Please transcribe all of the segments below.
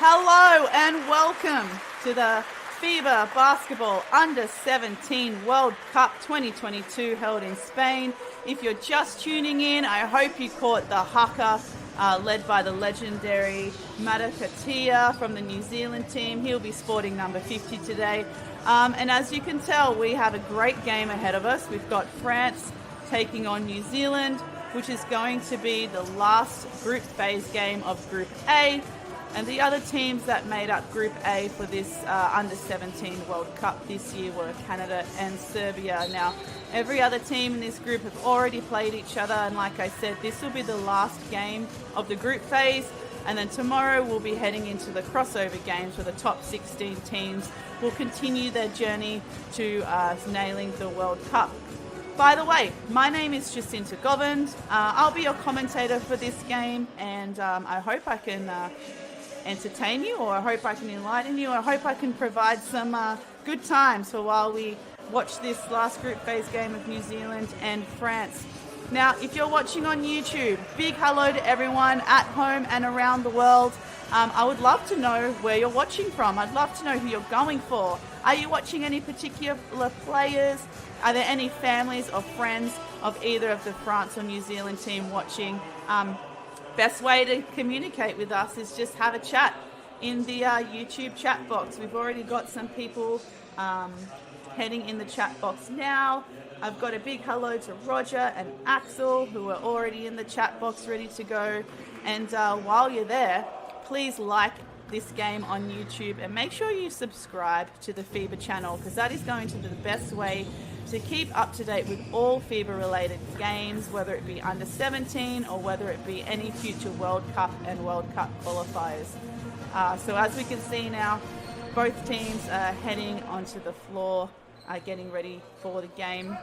Hello and welcome to the FIBA Basketball Under-17 World Cup 2022 held in Spain. If you're just tuning in, I hope you caught the haka led by the legendary Matakatia from the New Zealand team. He'll be sporting number 50 today. And as you can tell, we have a great game ahead of us. We've got France taking on New Zealand, which is going to be the last group phase game of Group A. And the other teams that made up Group A for this Under-17 World Cup this year were Canada and Serbia. Now, every other team in this group have already played each other, and like I said, this will be the last game of the group phase. And then tomorrow we'll be heading into the crossover games where the top 16 teams will continue their journey to nailing the World Cup. By the way, my name is Jacinta Govend. I'll be your commentator for this game, and I hope I can entertain you, or I hope I can enlighten you, or I hope I can provide some good times for while we watch this last group phase game of New Zealand and France. Now, if you're watching on YouTube, big hello to everyone at home and around the world. I would love to know where you're watching from. I'd love to know who you're going for. Are you watching any particular players? Are there any families or friends of either of the France or New Zealand team watching? Best way to communicate with us is just have a chat in the YouTube chat box. We've already got some people heading in the chat box now. I've got a big hello to Roger and Axel, who are already in the chat box ready to go. And while you're there, please like this game on YouTube and make sure you subscribe to the FIBA channel, because that is going to be the best way to keep up to date with all FIBA related games, whether it be under 17 or whether it be any future World Cup and World Cup qualifiers. So as we can see now, both teams are heading onto the floor, getting ready for the game.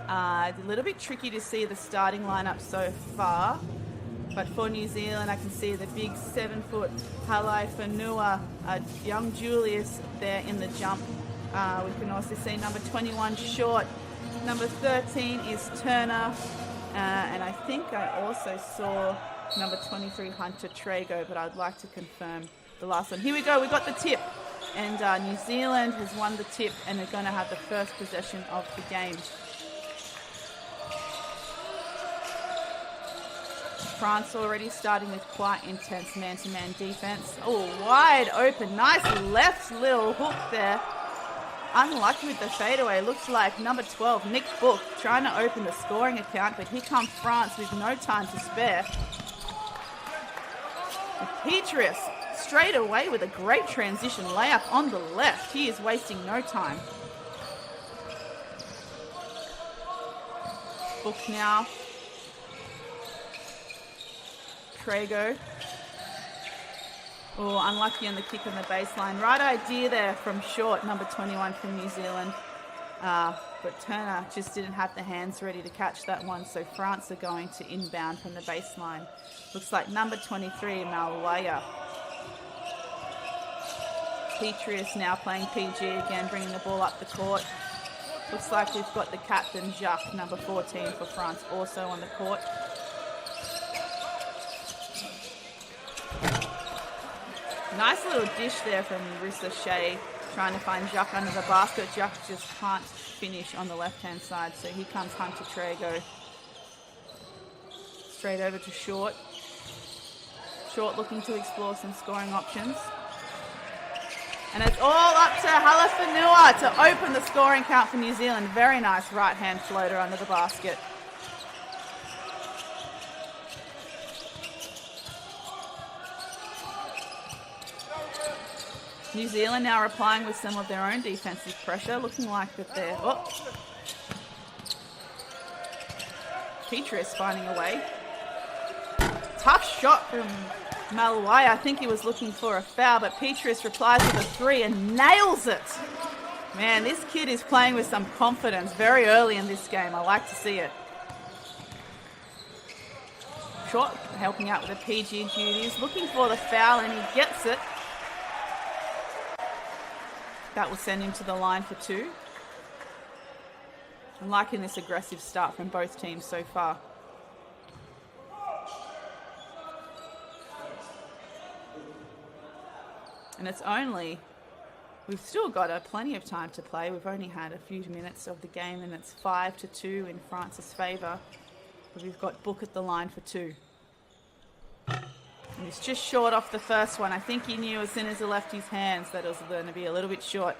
A little bit tricky to see the starting lineup so far, but for New Zealand I can see the big 7-foot Halai Whenua, young Julius there in the jump. We can also see number 21 Short, number 13 is Turner, and I think I also saw number 23 Hunter Trago, but I'd like to confirm the last one. Here we go, we got the tip, and New Zealand has won the tip and they're going to have the first possession of the game. France already starting with quite intense man-to-man defense. Oh, wide open, nice left little hook there. Unlucky with the fadeaway. Looks like number 12, Nick Book, trying to open the scoring account, but here comes France with no time to spare. Petrus straight away with a great transition layup on the left. He is wasting no time. Book now. Trago. Oh, unlucky on the kick on the baseline. Right idea there from Short, number 21 from New Zealand. But Turner just didn't have the hands ready to catch that one, so France are going to inbound from the baseline. Looks like number 23, Malwaya. Petrus now playing PG again, bringing the ball up the court. Looks like we've got the captain, Jacques, number 14 for France, also on the court. Nice little dish there from Rissa Shea, trying to find Jacques under the basket. Jacques just can't finish on the left-hand side, so here comes Hunter Trago. Straight over to Short. Short looking to explore some scoring options. And it's all up to Halai Whenua to open the scoring count for New Zealand. Very nice right-hand floater under the basket. New Zealand now replying with some of their own defensive pressure, looking like that they're... Oh. Petrus finding a way. Tough shot from Malwai. I think he was looking for a foul, but Petrus replies with a 3 and nails it. Man, this kid is playing with some confidence very early in this game. I like to see it. Short helping out with the PG duties, looking for the foul, and he gets it. That will send him to the line for 2. I'm liking this aggressive start from both teams so far. And it's only, we've still got plenty of time to play. We've only had a few minutes of the game, and it's 5-2 in France's favour. But we've got Book at the line for 2. And he's just short off the first one. I think he knew as soon as he left his hands that it was going to be a little bit short.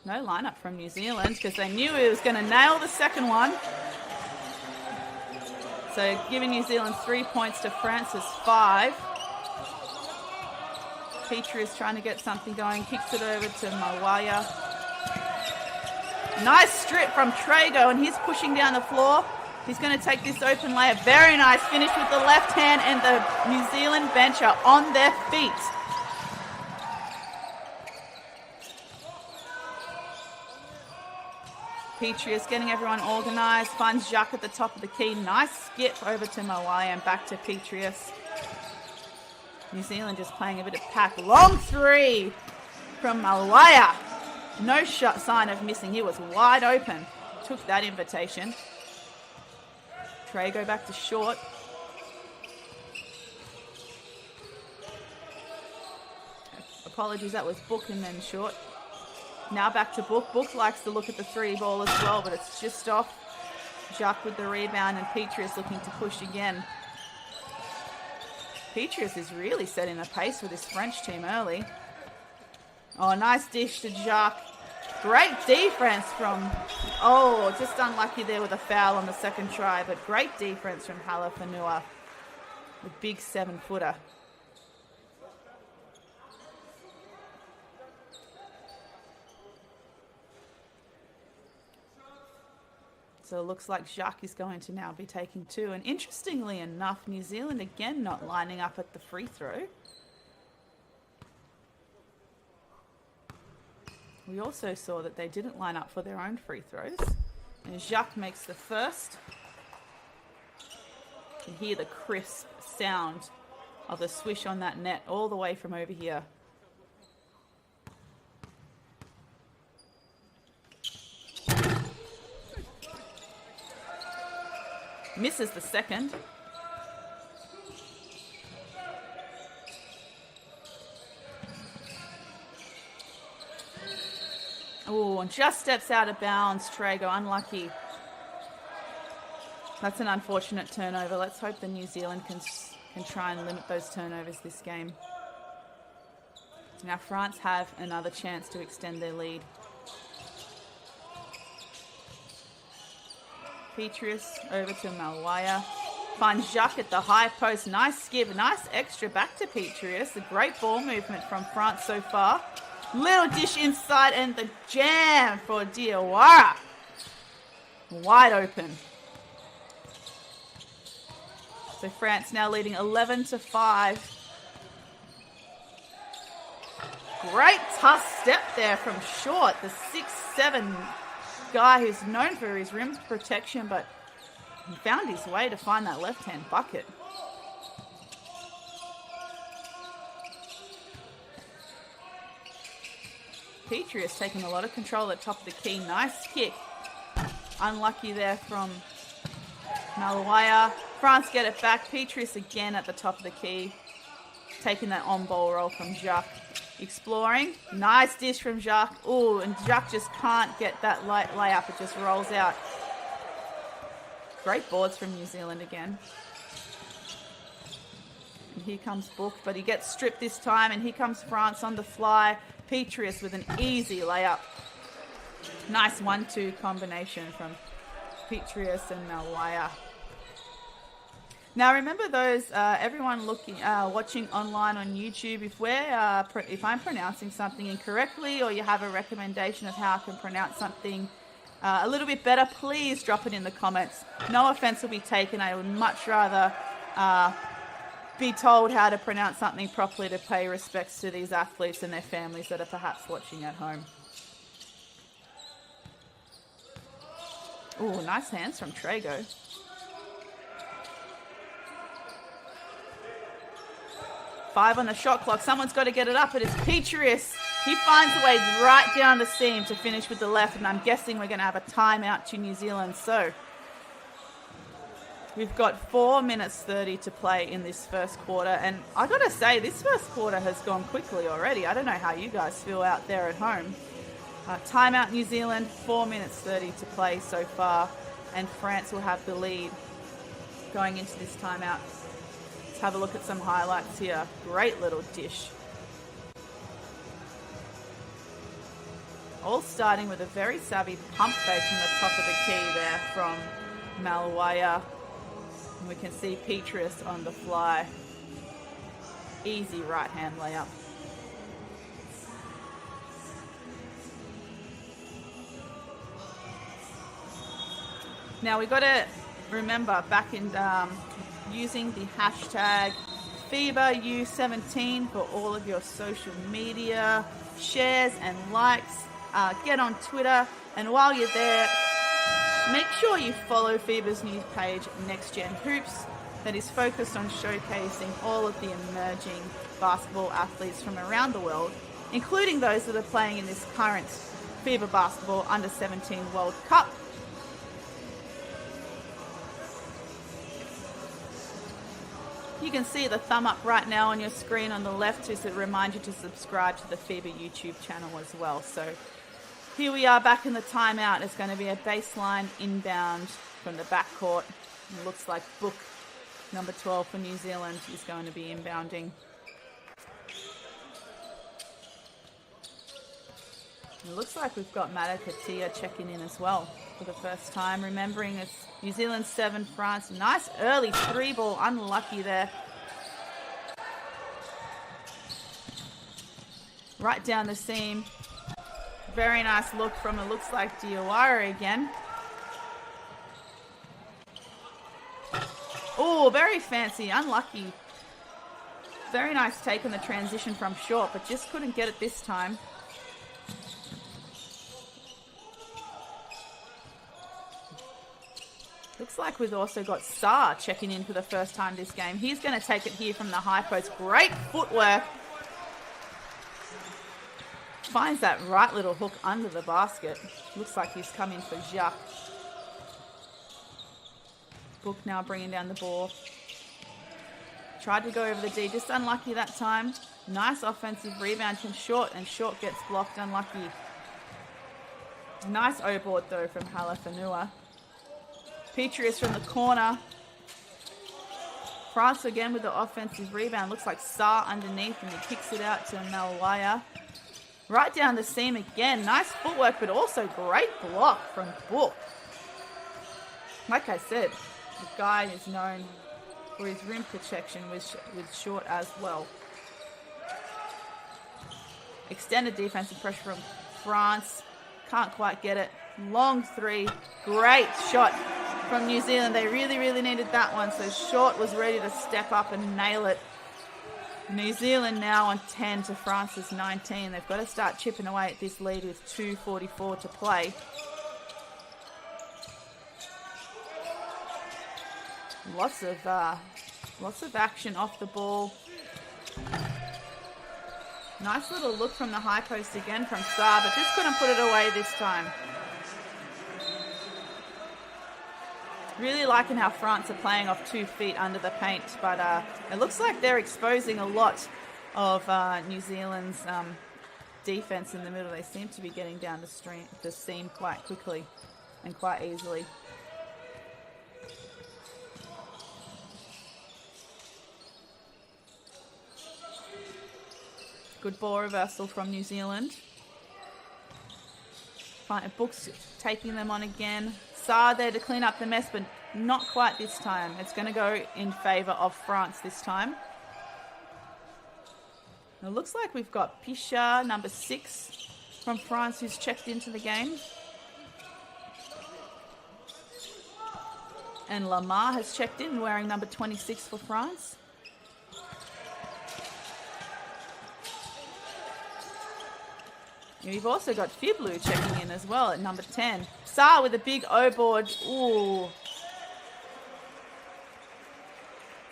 No lineup from New Zealand because they knew he was going to nail the second one. So giving New Zealand 3 points to France's 5. Petrie is trying to get something going. Kicks it over to Mawaya. Nice strip from Trago, and he's pushing down the floor. He's going to take this open layup. Very nice finish with the left hand, and the New Zealand bench are on their feet. Petrie is getting everyone organised. Finds Jacques at the top of the key. Nice skip over to Mawaya and back to Petrius. New Zealand just playing a bit of pack. Long 3 from Mawaya. No shot sign of missing. He was wide open. Took that invitation. Trey go back to short. Apologies, that was Book and then short. Now back to Book. Book likes to look at the 3 ball as well, but it's just off. Jacques with the rebound, and Petrius looking to push again. Petrius is really setting the pace for this French team early. Oh, nice dish to Jacques. Great defense from, just unlucky there with a foul on the second try, but great defense from Halafanua, the big 7-footer. So it looks like Jacques is going to now be taking 2. And interestingly enough, New Zealand again not lining up at the free throw. We also saw that they didn't line up for their own free throws. And Jacques makes the first. You can hear the crisp sound of the swish on that net all the way from over here. Misses the second. Oh, and just steps out of bounds, Trago. Unlucky. That's an unfortunate turnover. Let's hope the New Zealand can try and limit those turnovers this game. Now France have another chance to extend their lead. Petrius over to Mawaya. Finds Jacques at the high post. Nice skip. Nice extra back to Petrius. A great ball movement from France so far. Little dish inside and the jam for Diawara. Wide open. So France now leading 11-5. Great tough step there from Short, the 6'7" guy who's known for his rim protection, but he found his way to find that left-hand bucket. Petrie is taking a lot of control at the top of the key. Nice kick. Unlucky there from Malawaya. France get it back. Petrius again at the top of the key. Taking that on-ball roll from Jacques. Exploring. Nice dish from Jacques. Ooh, and Jacques just can't get that light layup. It just rolls out. Great boards from New Zealand again. And here comes Book, but he gets stripped this time, and here comes France on the fly. Petrius with an easy layup. Nice 1-2 combination from Petrius and Malwaya. Now remember those, everyone watching online on YouTube, if I'm pronouncing something incorrectly or you have a recommendation of how I can pronounce something a little bit better, please drop it in the comments. No offense will be taken. I would much rather be told how to pronounce something properly to pay respects to these athletes and their families that are perhaps watching at home. Ooh, nice hands from Trago. Five on the shot clock. Someone's got to get it up. It is Petrius. He finds a way right down the seam to finish with the left, and I'm guessing we're going to have a timeout to New Zealand. So We've got 4 minutes 30 to play in this first quarter, and I gotta say, this first quarter has gone quickly already. I don't know how you guys feel out there at home. Timeout New Zealand, 4 minutes 30 to play so far, and France will have the lead going into this timeout. Let's have a look at some highlights here. Great little dish. All starting with a very savvy pump fake from the top of the key there from Malwaya. And we can see Petrus on the fly. Easy right hand layup. Now we got to remember back in using the hashtag FIBA U17 for all of your social media shares and likes. Get on Twitter, and while you're there, make sure you follow FIBA's new page, Next Gen Hoops, that is focused on showcasing all of the emerging basketball athletes from around the world, including those that are playing in this current FIBA Basketball Under-17 World Cup. You can see the thumb up right now on your screen on the left to remind you to subscribe to the FIBA YouTube channel as well. So here we are back in the timeout. It's going to be a baseline inbound from the backcourt. It looks like Book, number 12 for New Zealand, is going to be inbounding. It looks like we've got Matakatia checking in as well for the first time. Remembering it's New Zealand 7, France. Nice early 3-ball, unlucky there. Right down the seam. Very nice look from, it looks like Diawara again. Oh, very fancy, unlucky. Very nice take on the transition from short, but just couldn't get it this time. Looks like we've also got Saar checking in for the first time this game. He's going to take it here from the high post. Great footwork. Finds that right little hook under the basket. Looks like he's coming for Jacques. Book now bringing down the ball. Tried to go over the D, just unlucky that time. Nice offensive rebound from Short, and Short gets blocked, unlucky. Nice O-board though from Halafanua. Petrus from the corner. France again with the offensive rebound. Looks like Saar underneath, and he kicks it out to Malwaya. Right down the seam again. Nice footwork, but also great block from Book. Like I said, the guy is known for his rim protection with Short as well. Extended defensive pressure from France. Can't quite get it. Long three. Great shot from New Zealand. They really, really needed that one. So Short was ready to step up and nail it. New Zealand now on 10 to France's 19. They've got to start chipping away at this lead with 2:44 to play. Lots of action off the ball. Nice little look from the high post again from Saar, but just couldn't put it away this time. Really liking how France are playing off 2 feet under the paint, but it looks like they're exposing a lot of New Zealand's defense in the middle. They seem to be getting down the seam quite quickly and quite easily. Good ball reversal from New Zealand. Book's taking them on again. Saar there to clean up the mess, but not quite this time. It's going to go in favour of France this time. It looks like we've got Pichard, number 6 from France, who's checked into the game. And Lamar has checked in, wearing number 26 for France. We've also got Fiblu checking in as well at number 10. Saar with a big O-board. Ooh.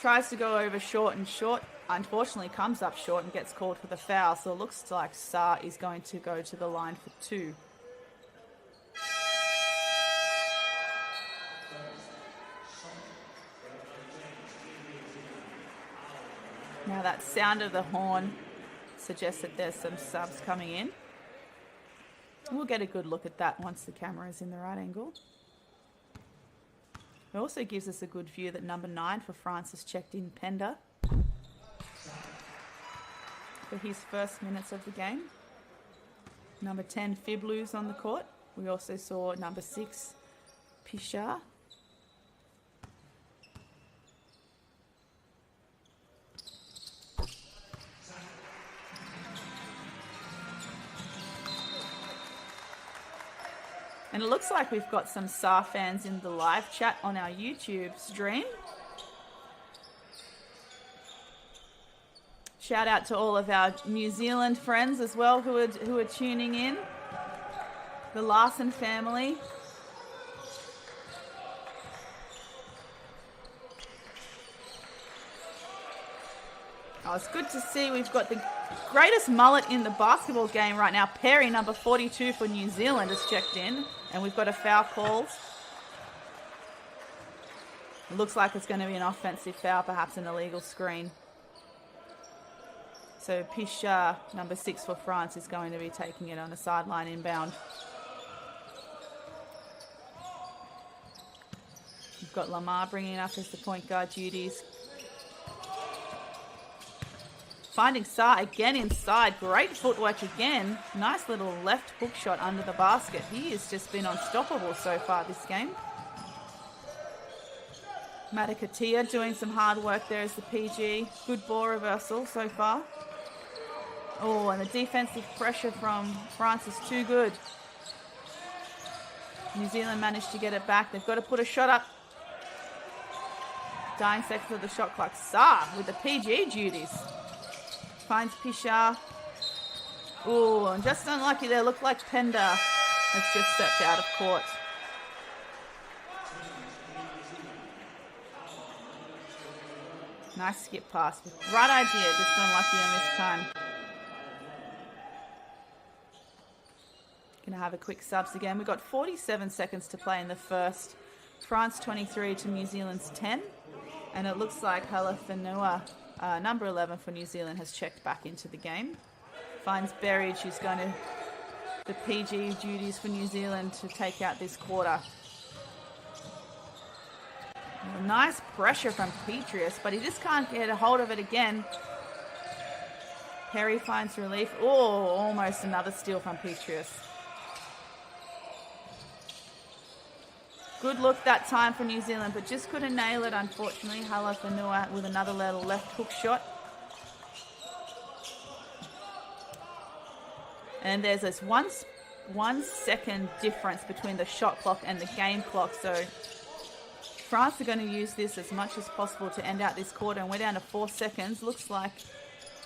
Tries to go over Short, and Short unfortunately comes up short and gets called for the foul. So it looks like Saar is going to go to the line for 2. Now that sound of the horn suggests that there's some subs coming in. We'll get a good look at that once the camera is in the right angle. It also gives us a good view that number 9 for France has checked in Pender for his first minutes of the game. Number 10, FIBA on the court. We also saw number 6, Pichard. And it looks like we've got some SAR fans in the live chat on our YouTube stream. Shout out to all of our New Zealand friends as well who are tuning in. The Larson family. Oh, it's good to see we've got the greatest mullet in the basketball game right now. Perry, number 42 for New Zealand, has checked in. And we've got a foul called. It looks like it's going to be an offensive foul, perhaps an illegal screen. So Pichard, number 6 for France, is going to be taking it on a sideline inbound. We've got Lamar bringing up as the point guard duties. Finding Sarr again inside. Great footwork again. Nice little left hook shot under the basket. He has just been unstoppable so far this game. Matakatia doing some hard work there as the PG. Good ball reversal so far. Oh, and the defensive pressure from France is too good. New Zealand managed to get it back. They've got to put a shot up. Dying seconds of the shot clock. Sarr with the PG duties. Finds Pichard. Oh, and just unlucky there. Looked like Pender has just stepped out of court. Nice skip pass. Right idea, just unlucky on this time. Gonna have a quick subs again. We've got 47 seconds to play in the first. France 23 to New Zealand's 10. And it looks like Halafanua, number 11 for New Zealand, has checked back into the game. Finds Berridge, who's going to the PG duties for New Zealand to take out this quarter. Nice pressure from Petrius, but he just can't get a hold of it again. Perry finds relief. Oh, almost another steal from Petrius. Good look that time for New Zealand, but just couldn't nail it, unfortunately. Halafanua with another little left hook shot. And there's this 1 second difference between the shot clock and the game clock. So France are going to use this as much as possible to end out this quarter. And we're down to 4 seconds. Looks like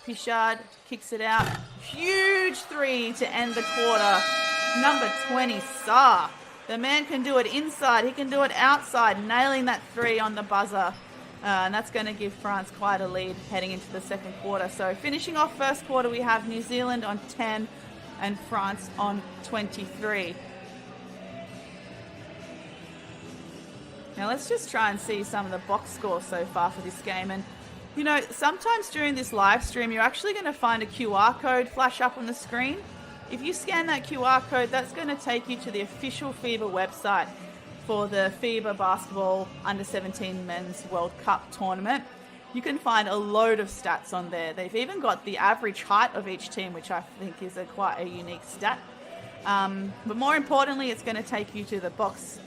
Pichard kicks it out. Huge three to end the quarter. Number 20, Sarr. The man can do it inside. He can do it outside, nailing that three on the buzzer. And that's going to give France quite a lead heading into the second quarter. So finishing off first quarter, we have New Zealand on 10 and France on 23. Now let's just try and see some of the box score so far for this game. And you know, sometimes during this live stream, you're actually going to find a QR code flash up on the screen. If you scan that QR code, that's going to take you to the official FIBA website for the FIBA Basketball Under-17 Men's World Cup Tournament. You can find a load of stats on there. They've even got the average height of each team, which I think is quite a unique stat. But more importantly, it's going to take you to the box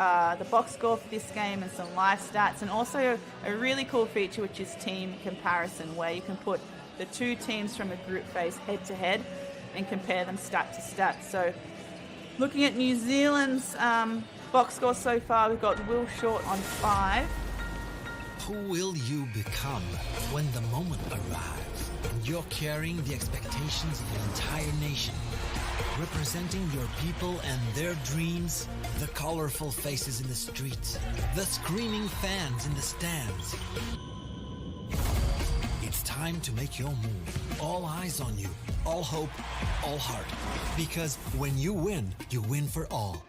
score for this game and some live stats, and also a really cool feature, which is team comparison, where you can put the two teams from a group phase head to head and compare them stat to stat. So looking at New Zealand's box score so far, we've got Will Short on 5. Who will you become when the moment arrives and you're carrying the expectations of an entire nation, representing your people and their dreams, the colorful faces in the streets, the screaming fans in the stands? It's time to make your move. All eyes on you, all hope, all heart. Because when you win for all.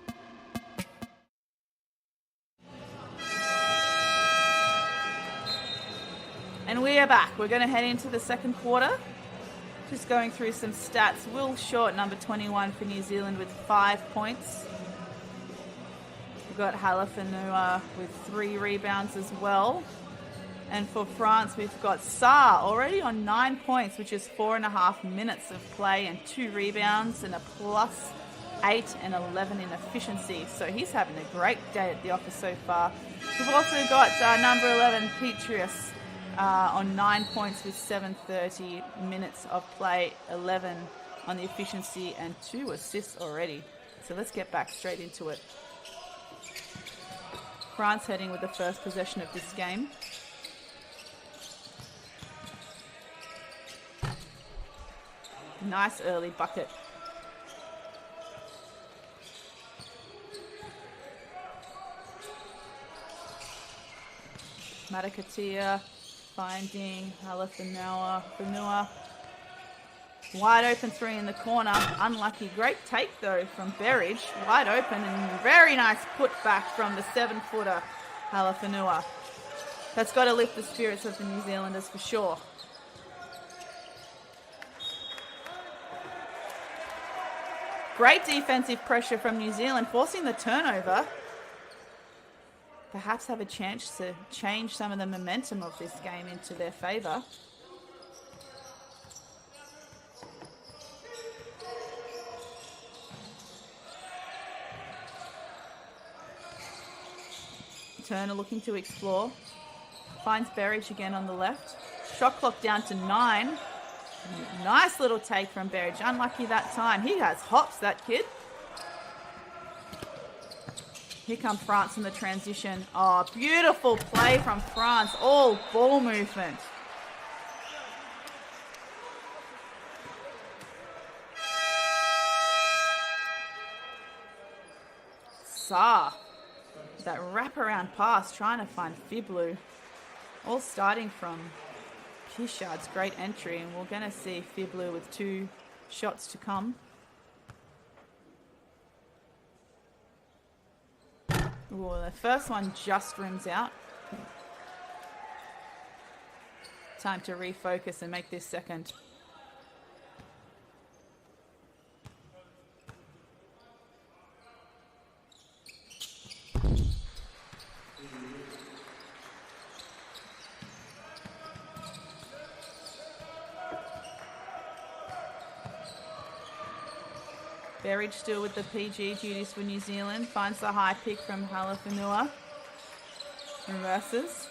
And we We are back. We're going to head into the second quarter. Just going through some stats. Will Short, number 21 for New Zealand with 5 points. We've got Halafanua with 3 rebounds as well. And for France, we've got Sarr already on 9 points, which is 4.5 minutes of play and 2 rebounds and a plus 8 and 11 in efficiency. So he's having a great day at the office so far. We've also got number 11, Petrius, on 9 points with 7:30 minutes of play, 11 on the efficiency and 2 assists already. So let's get back straight into it. France heading with the first possession of this game. Nice early bucket. Matakatia finding Halafanua. Wide open 3 in the corner. Unlucky. Great take though from Berridge. Wide open and very nice put back from the 7-footer Halafanua. That's got to lift the spirits of the New Zealanders for sure. Great defensive pressure from New Zealand, forcing the turnover. Perhaps have a chance to change some of the momentum of this game into their favour. Turner looking to explore. Finds Berridge again on the left. Shot clock down to 9. Nice little take from Berridge. Unlucky that time. He has hops, that kid. Here comes France in the transition. Oh, beautiful play from France. All ball movement. Sarr. That wraparound pass trying to find FIBA. All starting from Pishard's great entry, and we're going to see FIBA with 2 shots to come. Ooh, the first one just rims out. Time to refocus and make this second. Berridge still with the PG duties for New Zealand. Finds the high pick from Halafanua. Reverses.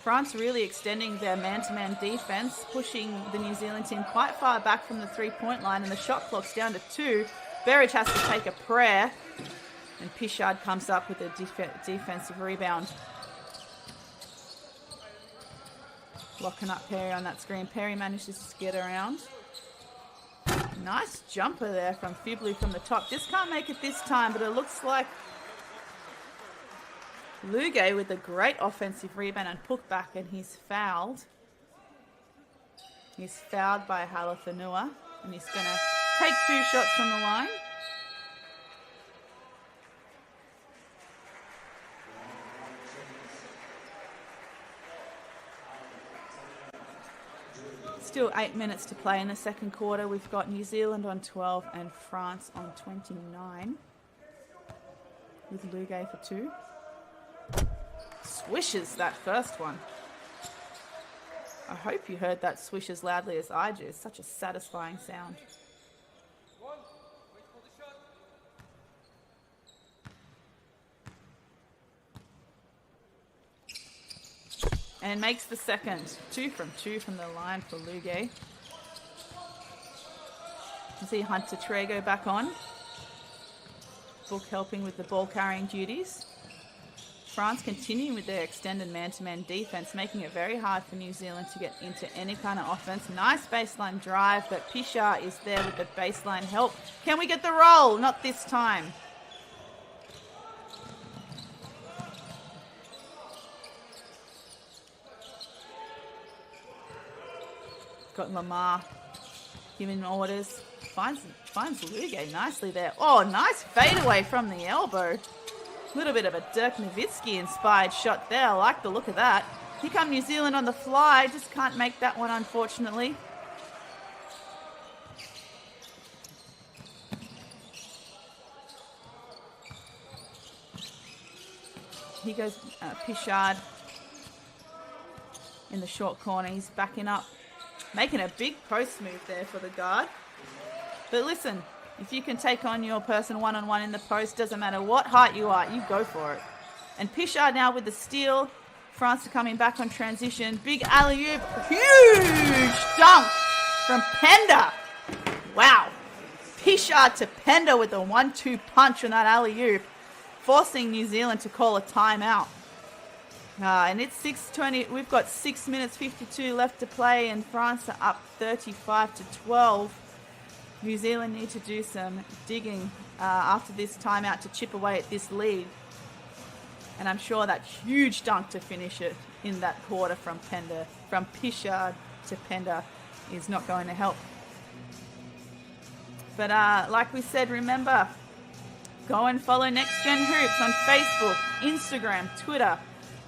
France really extending their man-to-man defense, pushing the New Zealand team quite far back from the 3-point line, and the shot clock's down to 2. Berridge has to take a prayer, and Pishard comes up with a defensive rebound. Locking up Perry on that screen. Perry manages to get around. Nice jumper there from FIBA from the top. Just can't make it this time, but it looks like Luge with a great offensive rebound and put back, and he's fouled. He's fouled by Halafanua, and he's going to take 2 shots from the line. Still 8 minutes to play in the second quarter. We've got New Zealand on 12 and France on 29. With Luge for 2. Swishes that first one. I hope you heard that swish as loudly as I do. It's such a satisfying sound. And makes the second. 2 from 2 from the line for Luge. You see Hunter Trego back on. Book helping with the ball carrying duties. France continuing with their extended man-to-man defense, making it very hard for New Zealand to get into any kind of offense. Nice baseline drive, but Pishard is there with the baseline help. Can we get the roll? Not this time. Got Lamar giving orders. Finds Luge nicely there. Oh, nice fadeaway from the elbow. A little bit of a Dirk Nowitzki inspired shot there. I like the look of that. Here come New Zealand on the fly. Just can't make that one, unfortunately. Here goes Pichard in the short corner. He's backing up, making a big post move there for the guard. But listen, if you can take on your person one-on-one in the post, doesn't matter what height you are, you go for it. And Pichard now with the steal. France are coming back on transition. Big alley-oop. Huge dunk from Pender. Wow. Pichard to Pender with a 1-2 punch on that alley-oop, forcing New Zealand to call a timeout. And it's 6:20. We've got 6 minutes 52 left to play, and France are up 35-12. New Zealand need to do some digging after this timeout to chip away at this lead. And I'm sure that huge dunk to finish it in that quarter from Pender, from Pichard to Pender, is not going to help. But like we said, remember, go and follow Next Gen Hoops on Facebook, Instagram, Twitter.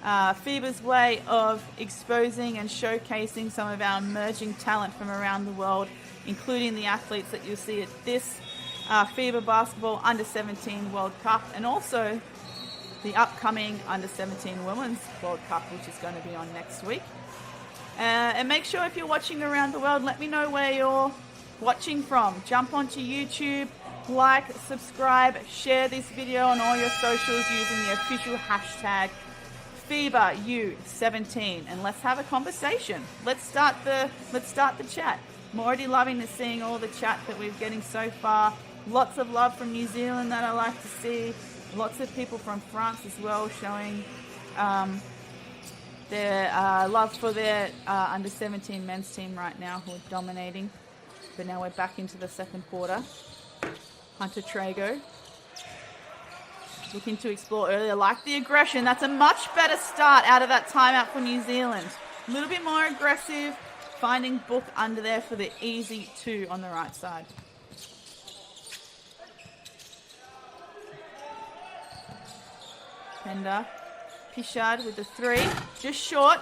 FIBA's way of exposing and showcasing some of our emerging talent from around the world, including the athletes that you'll see at this FIBA Basketball Under-17 World Cup, and also the upcoming Under-17 Women's World Cup, which is going to be on next week. And make sure if you're watching around the world, let me know where you're watching from. Jump onto YouTube, like, subscribe, share this video on all your socials using the official hashtag FIBA U17, and let's have a conversation. Let's start the chat. I'm already loving to seeing all the chat that we're getting so far. Lots of love from New Zealand that I like to see. Lots of people from France as well showing their love for their under-17 men's team right now, who are dominating. But now we're back into the second quarter. Hunter Trago looking to explore earlier. Like the aggression. That's a much better start out of that timeout for New Zealand. A little bit more aggressive. Finding Book under there for the easy 2 on the right side. Pender. Pichard with the 3. Just short.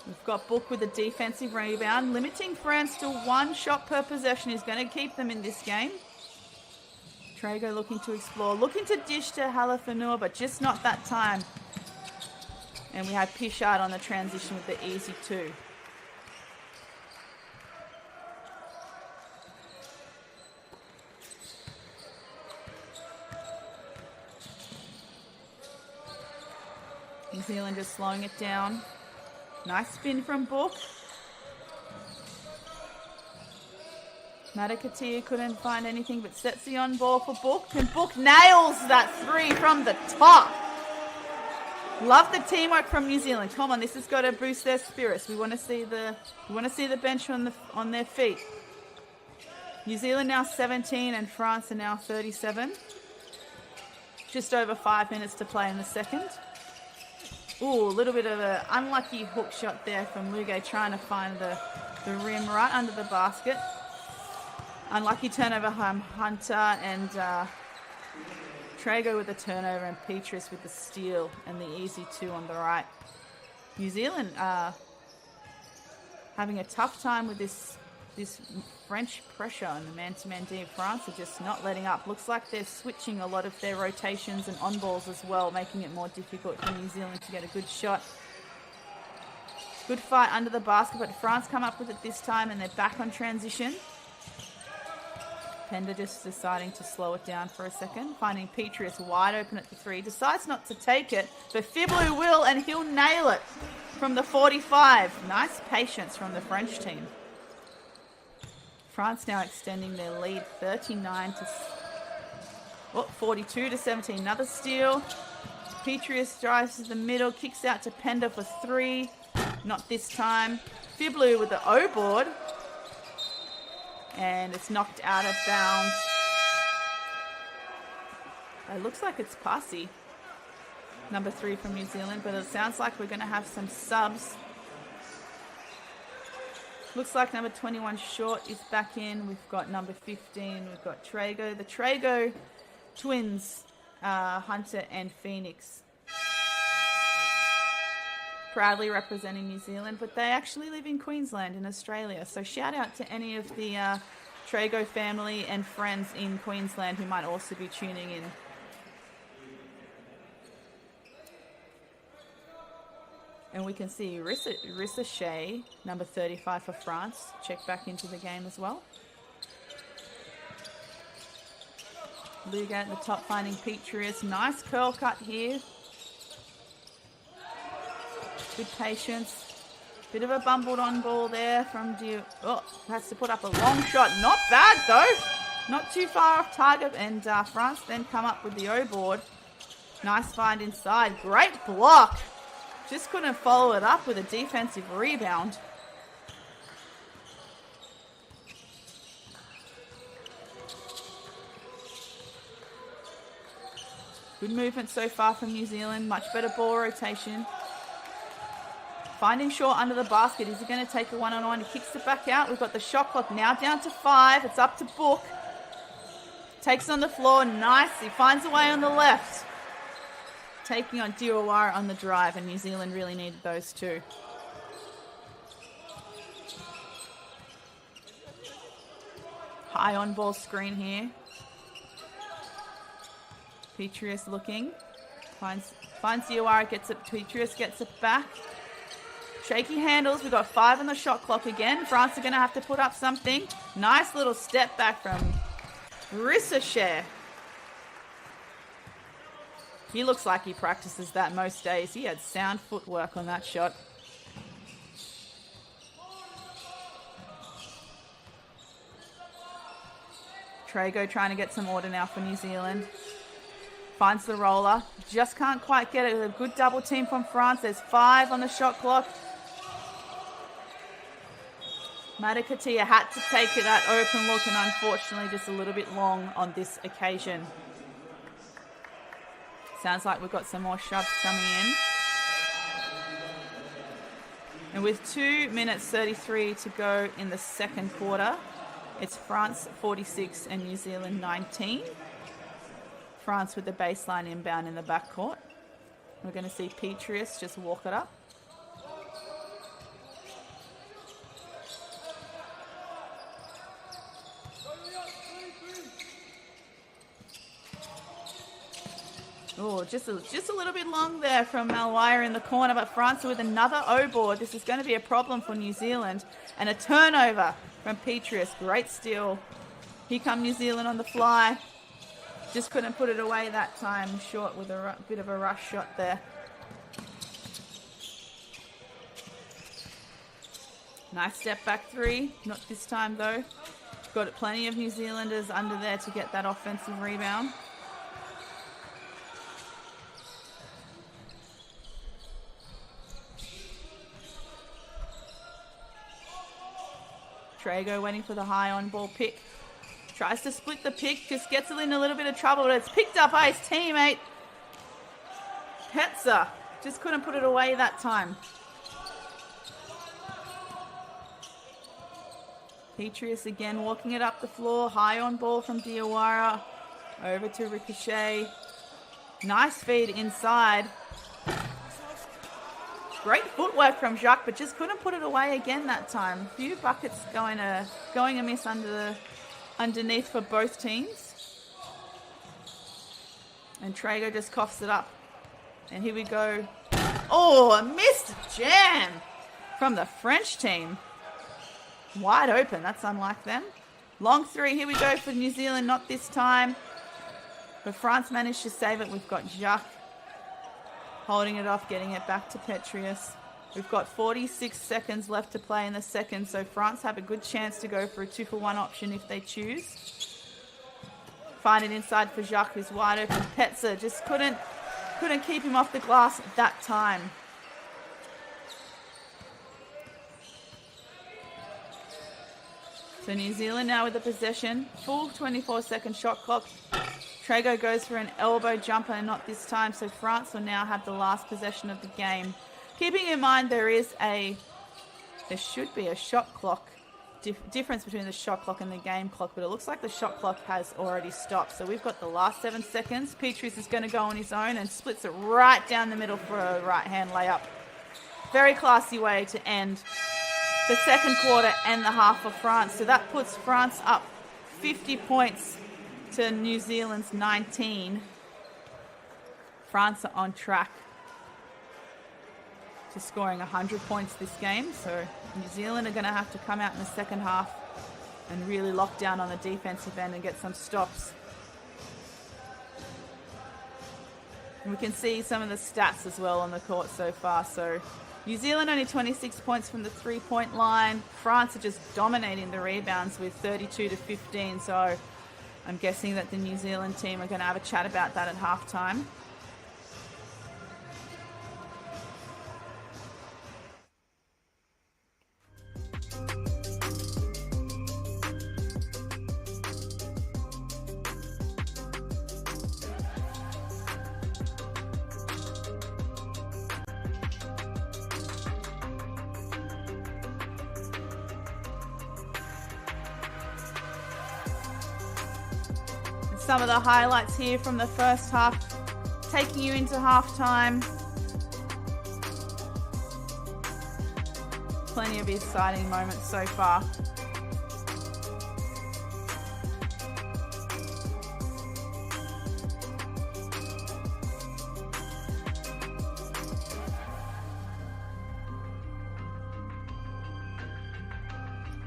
We've got Book with a defensive rebound. Limiting France to 1 shot per possession is going to keep them in this game. Trago looking to explore. Looking to dish to Halafanua, but just not that time. And we have Pichard on the transition with the easy 2. New Zealand just slowing it down. Nice spin from Book. Matakatia couldn't find anything, but sets the on ball for Book, and Book nails that 3 from the top. Love the teamwork from New Zealand. Come on, this has got to boost their spirits. We want to see the bench on their feet. New Zealand now 17 and France are now 37. Just over 5 minutes to play in the second. Ooh, a little bit of an unlucky hook shot there from Luge, trying to find the rim right under the basket. Unlucky turnover from Hunter, and Trago with the turnover, and Petrus with the steal and the easy 2 on the right. New Zealand having a tough time with this French pressure on the man-to-man D. France are just not letting up. Looks like they're switching a lot of their rotations and on-balls as well, making it more difficult for New Zealand to get a good shot. Good fight under the basket, but France come up with it this time, and they're back on transition. Pender just deciding to slow it down for a second, finding Petrus wide open at the 3. Decides not to take it, but FIBA will, and he'll nail it from the 45. Nice patience from the French team. France now extending their lead 42 to 17. Another steal. Petrus drives to the middle, kicks out to Pender for 3. Not this time. FIBA with the O board. And it's knocked out of bounds. It looks like it's Passy, number 3 from New Zealand, but it sounds like we're going to have some subs. Looks like number 21 Short is back in. We've got number 15. We've got Trago. The Trago twins, Hunter and Phoenix. proudly representing New Zealand, but they actually live in Queensland in Australia. So shout out to any of the Trago family and friends in Queensland who might also be tuning in. And we can see Rissa Shea, number 35 for France, check back into the game as well. Luga at the top finding Petrius. Nice curl cut here. Good patience. Bit of a bumbled on ball there from Oh, has to put up a long shot. Not bad though. Not too far off target. And France then come up with the O board. Nice find inside. Great block. Just couldn't follow it up with a defensive rebound. Good movement so far from New Zealand. Much better ball rotation. Finding Shaw under the basket. Is he going to take a one-on-one? He kicks it back out. We've got the shot clock now down to 5. It's up to Book. Takes on the floor. Nice. He finds a way on the left. Taking on Diawara on the drive, and New Zealand really needed those two. High on ball screen here. Petrius looking. Finds Diawara, gets it. Petrius gets it back. Shaky handles. We've got 5 on the shot clock again. France are going to have to put up something. Nice little step back from Rissa. He looks like he practices that most days. He had sound footwork on that shot. Trago trying to get some order now for New Zealand. Finds the roller. Just can't quite get it. A good double team from France. There's 5 on the shot clock. Matakatia had to take it that open look, and unfortunately just a little bit long on this occasion. Sounds like we've got some more shots coming in. And with 2 minutes 33 to go in the second quarter, it's France 46 and New Zealand 19. France with the baseline inbound in the backcourt. We're going to see Petrius just walk it up. Oh, just a little bit long there from Malwire in the corner, but France with another O board. This is going to be a problem for New Zealand. And a turnover from Petrius. Great steal. Here come New Zealand on the fly. Just couldn't put it away that time. Short with a bit of a rush shot there. Nice step back 3. Not this time though. Got plenty of New Zealanders under there to get that offensive rebound. Trago waiting for the high on ball pick. Tries to split the pick, just gets it in a little bit of trouble, but it's picked up by his teammate. Petzer just couldn't put it away that time. Petrius again walking it up the floor. High on ball from Diawara. Over to Ricochet. Nice feed inside. Great footwork from Jacques, but just couldn't put it away again that time. A few buckets going amiss underneath for both teams. And Trago just coughs it up. And here we go. Oh, a missed jam from the French team. Wide open. That's unlike them. Long 3. Here we go for New Zealand. Not this time. But France managed to save it. We've got Jacques holding it off, getting it back to Petrius. We've got 46 seconds left to play in the second, so France have a good chance to go for a 2-for-1 option if they choose. Find it inside for Jacques, who's wide open. Petzer just couldn't keep him off the glass at that time. So New Zealand now with the possession. Full 24-second shot clock. Trago goes for an elbow jumper, and not this time, so France will now have the last possession of the game. Keeping in mind there should be a shot clock difference between the shot clock and the game clock, but it looks like the shot clock has already stopped. So we've got the last 7 seconds. Petrius is going to go on his own and splits it right down the middle for a right-hand layup. Very classy way to end the second quarter and the half for France. So that puts France up 50 points to New Zealand's 19. France are on track to scoring 100 points this game. So New Zealand are going to have to come out in the second half and really lock down on the defensive end and get some stops. And we can see some of the stats as well on the court so far. So New Zealand only 26 points from the three-point line. France are just dominating the rebounds with 32 to 15. So I'm guessing that the New Zealand team are going to have a chat about that at halftime. Some of the highlights here from the first half, taking you into halftime. Plenty of exciting moments so far.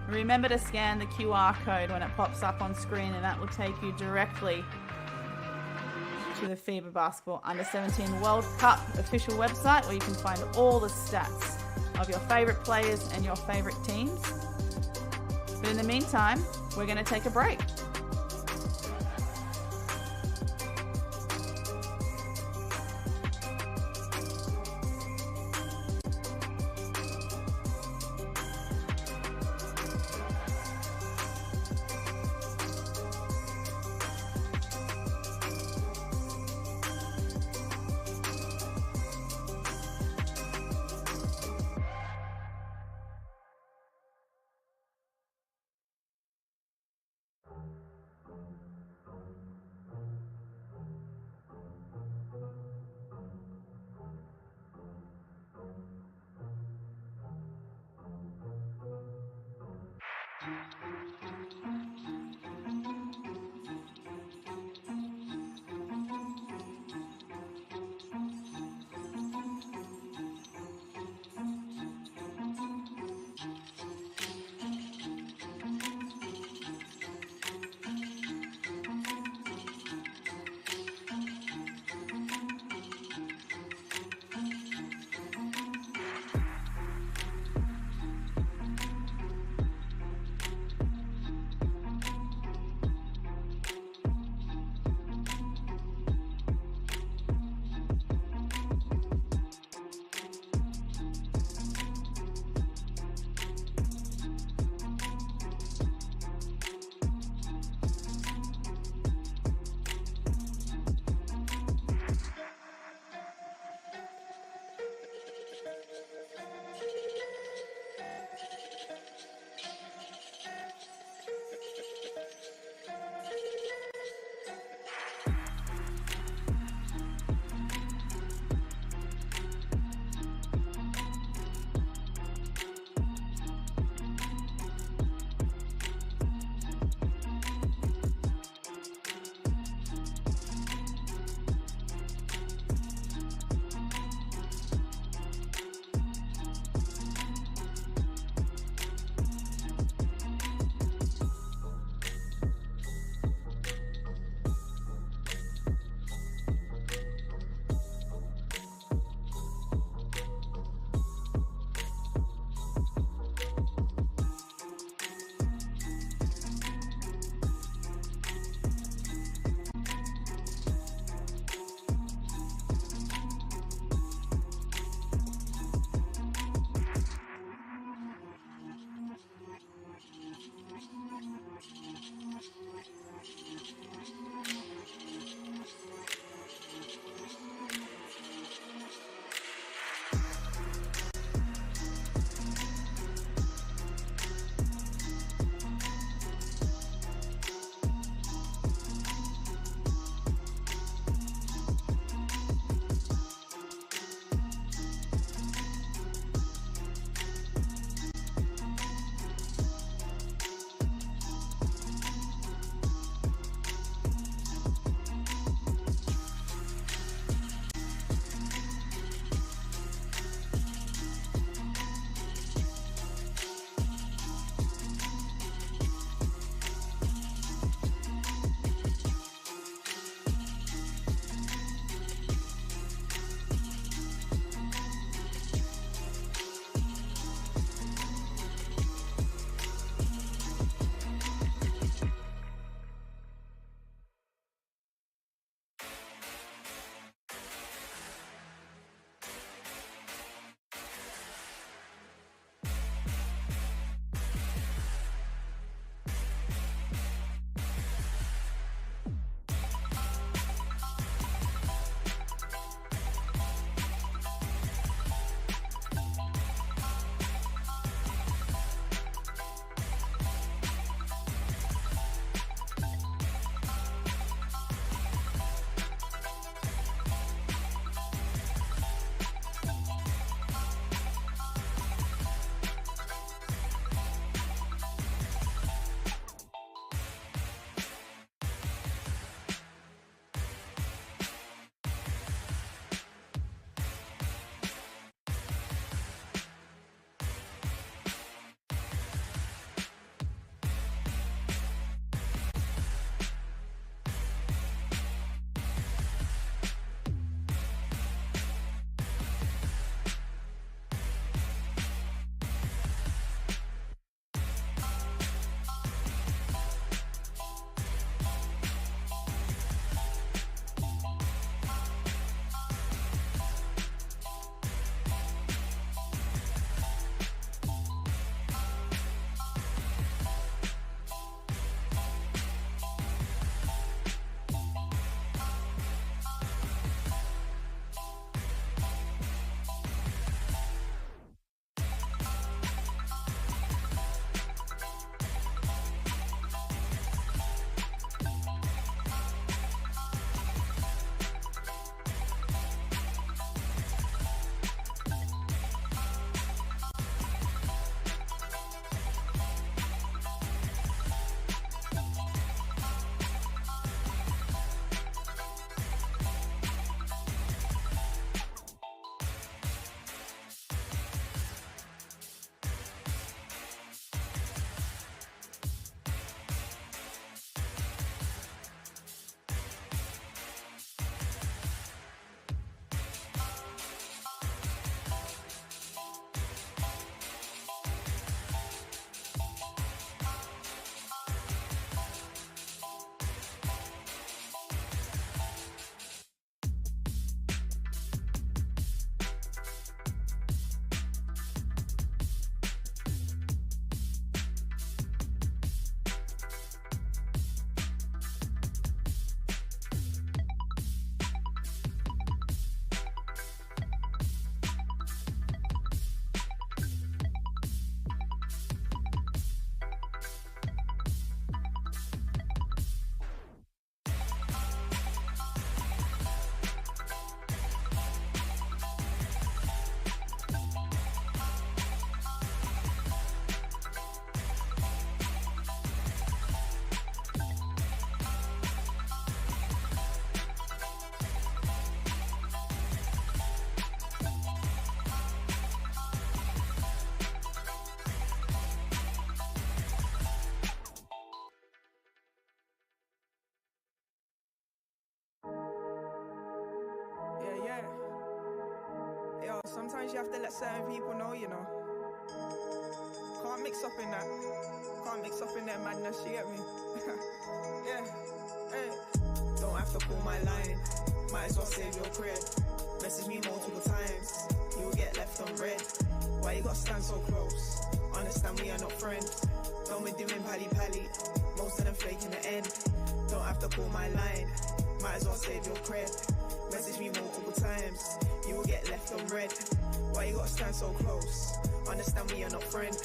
Remember to scan the QR code when it pops up on screen, and that will take you directly to the FIBA Basketball Under-17 World Cup official website, where you can find all the stats of your favourite players and your favourite teams. But in the meantime, we're going to take a break. Sometimes you have to let certain people know, you know. Can't mix up in that. Can't mix up in their madness, you get me? Yeah, hey. Don't have to call my line. Might as well save your cred. Message me multiple times. You'll get left on red. Why you gotta stand so close? Understand we are not friends. Don't be doing pally. Most of them fake in the end. Don't have to call my line. Might as well save your cred. Message me multiple times. You will get left on red. Why you gotta stand so close? Understand we are not friends.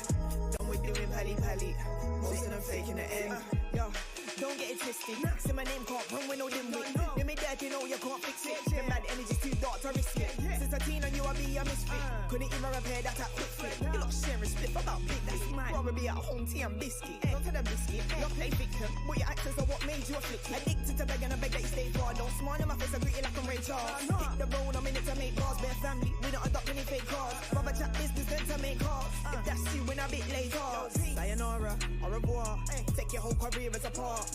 Don't be doing pally. Most of them fake in the end. Yo. Don't get it twisted. Say my name can't run with no dimwit. Let me dirty, know you can't fix it. Them bad energy's too dark to risk it. Since a teen and you will be a misfit. Couldn't even repair that at quick flip. You lot sharing split about big, that's mine. Probably at home tea and biscuit. Don't tell them biscuit. You play victim, but your actors are what made you afflicted. Addicted to begging and beg that you stay far. Don't smile in my face, I greet you like I'm Ray Charles. Hit the road, I'm in it to make bars. Bare family, we don't adopt any fake cars. Rather chat business than to make cars. If that's you, when a bit later. Sayonara, au revoir. Take your whole career as a part.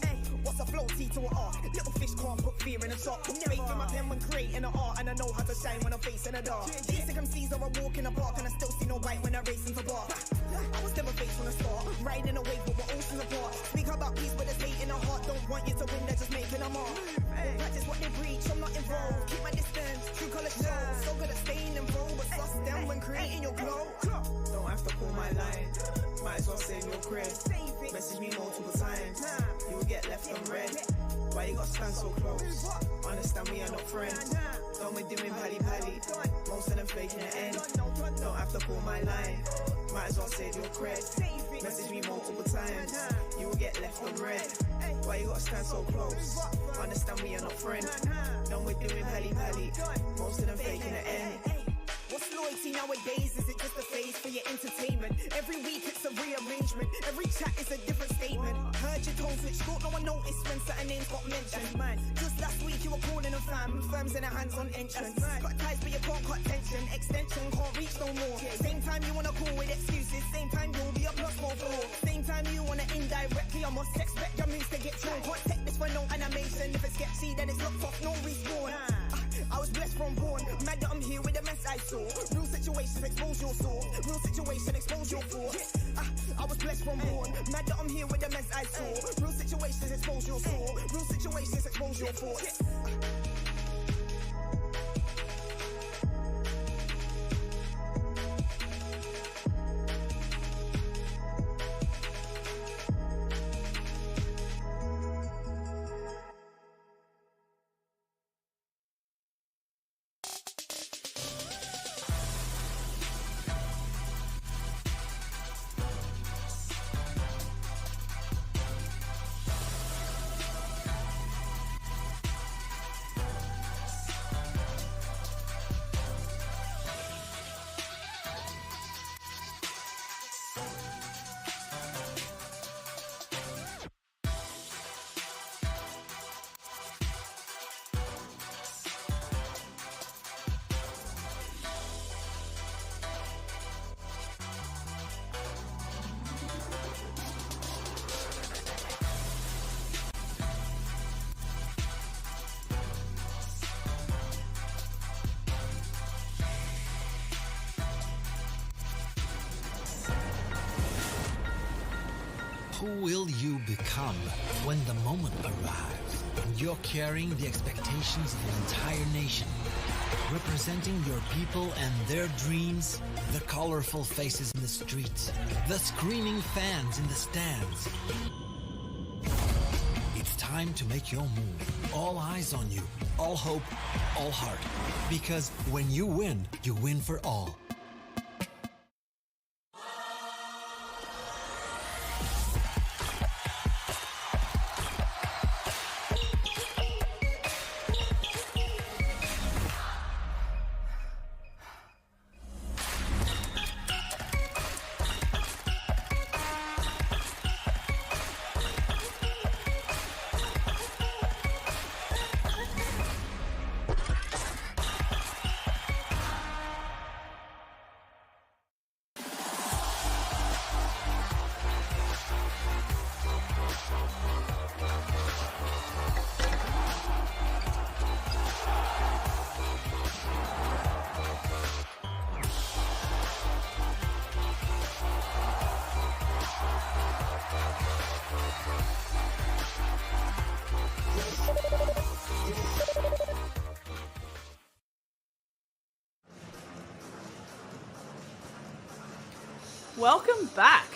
What's a flow T to an art? Little fish can't put fear in a sock. Put faith in my pen when creating an art, and I know how to shine when I'm facing the dark. Basic MCs are a walk in the park, and I still see no right when I race into bar. I was never faced from the start, riding a wave but we're oceans apart. Speak about peace but there's hate in the heart. Don't want you to win, they're just making a mark. Practice what they preach, I'm not involved. Keep my distance, true colour show. So good at staying involved, but sus them when creating your glow. Don't have to call my line, might as well save your cred. Message me multiple times, you will get left on red. Why you gotta stand so close? Understand we are not friends. Don't be doing pally. Most of them fake in the end. Don't have to call my line, might as well save your cred. Message me multiple times, you will get left on red. Why you gotta stand so close? Understand we are not friends. Don't be doing pally. Most of them fake in the end. What's loyalty nowadays? Is it just a phase for your entertainment? Every week it's a rearrangement. Every chat is a different statement. Heard your tone switch, thought no one noticed when certain names got mentioned. Just last week you were calling a fam, firms in their hands on entrance. Cut ties but you can't cut tension. Extension can't reach no more. Same time you wanna call with excuses. Same time you'll be a plus 4-4. Same time you wanna indirectly, I must expect your moves to get thrown. Can't take this for no animation. If it's sketchy then it's locked off, no respawn. I was blessed from born, mad that I'm here with the mess I saw. Real situations expose your soul. Real situation expose your force. I was blessed from born, mad that I'm here with the mess I saw. Real situations expose your soul. Real situations expose your force. Who will you become when the moment arrives and you're carrying the expectations of an entire nation, representing your people and their dreams, the colorful faces in the streets, the screaming fans in the stands? It's time to make your move. All eyes on you, all hope, all heart. Because when you win for all. welcome back.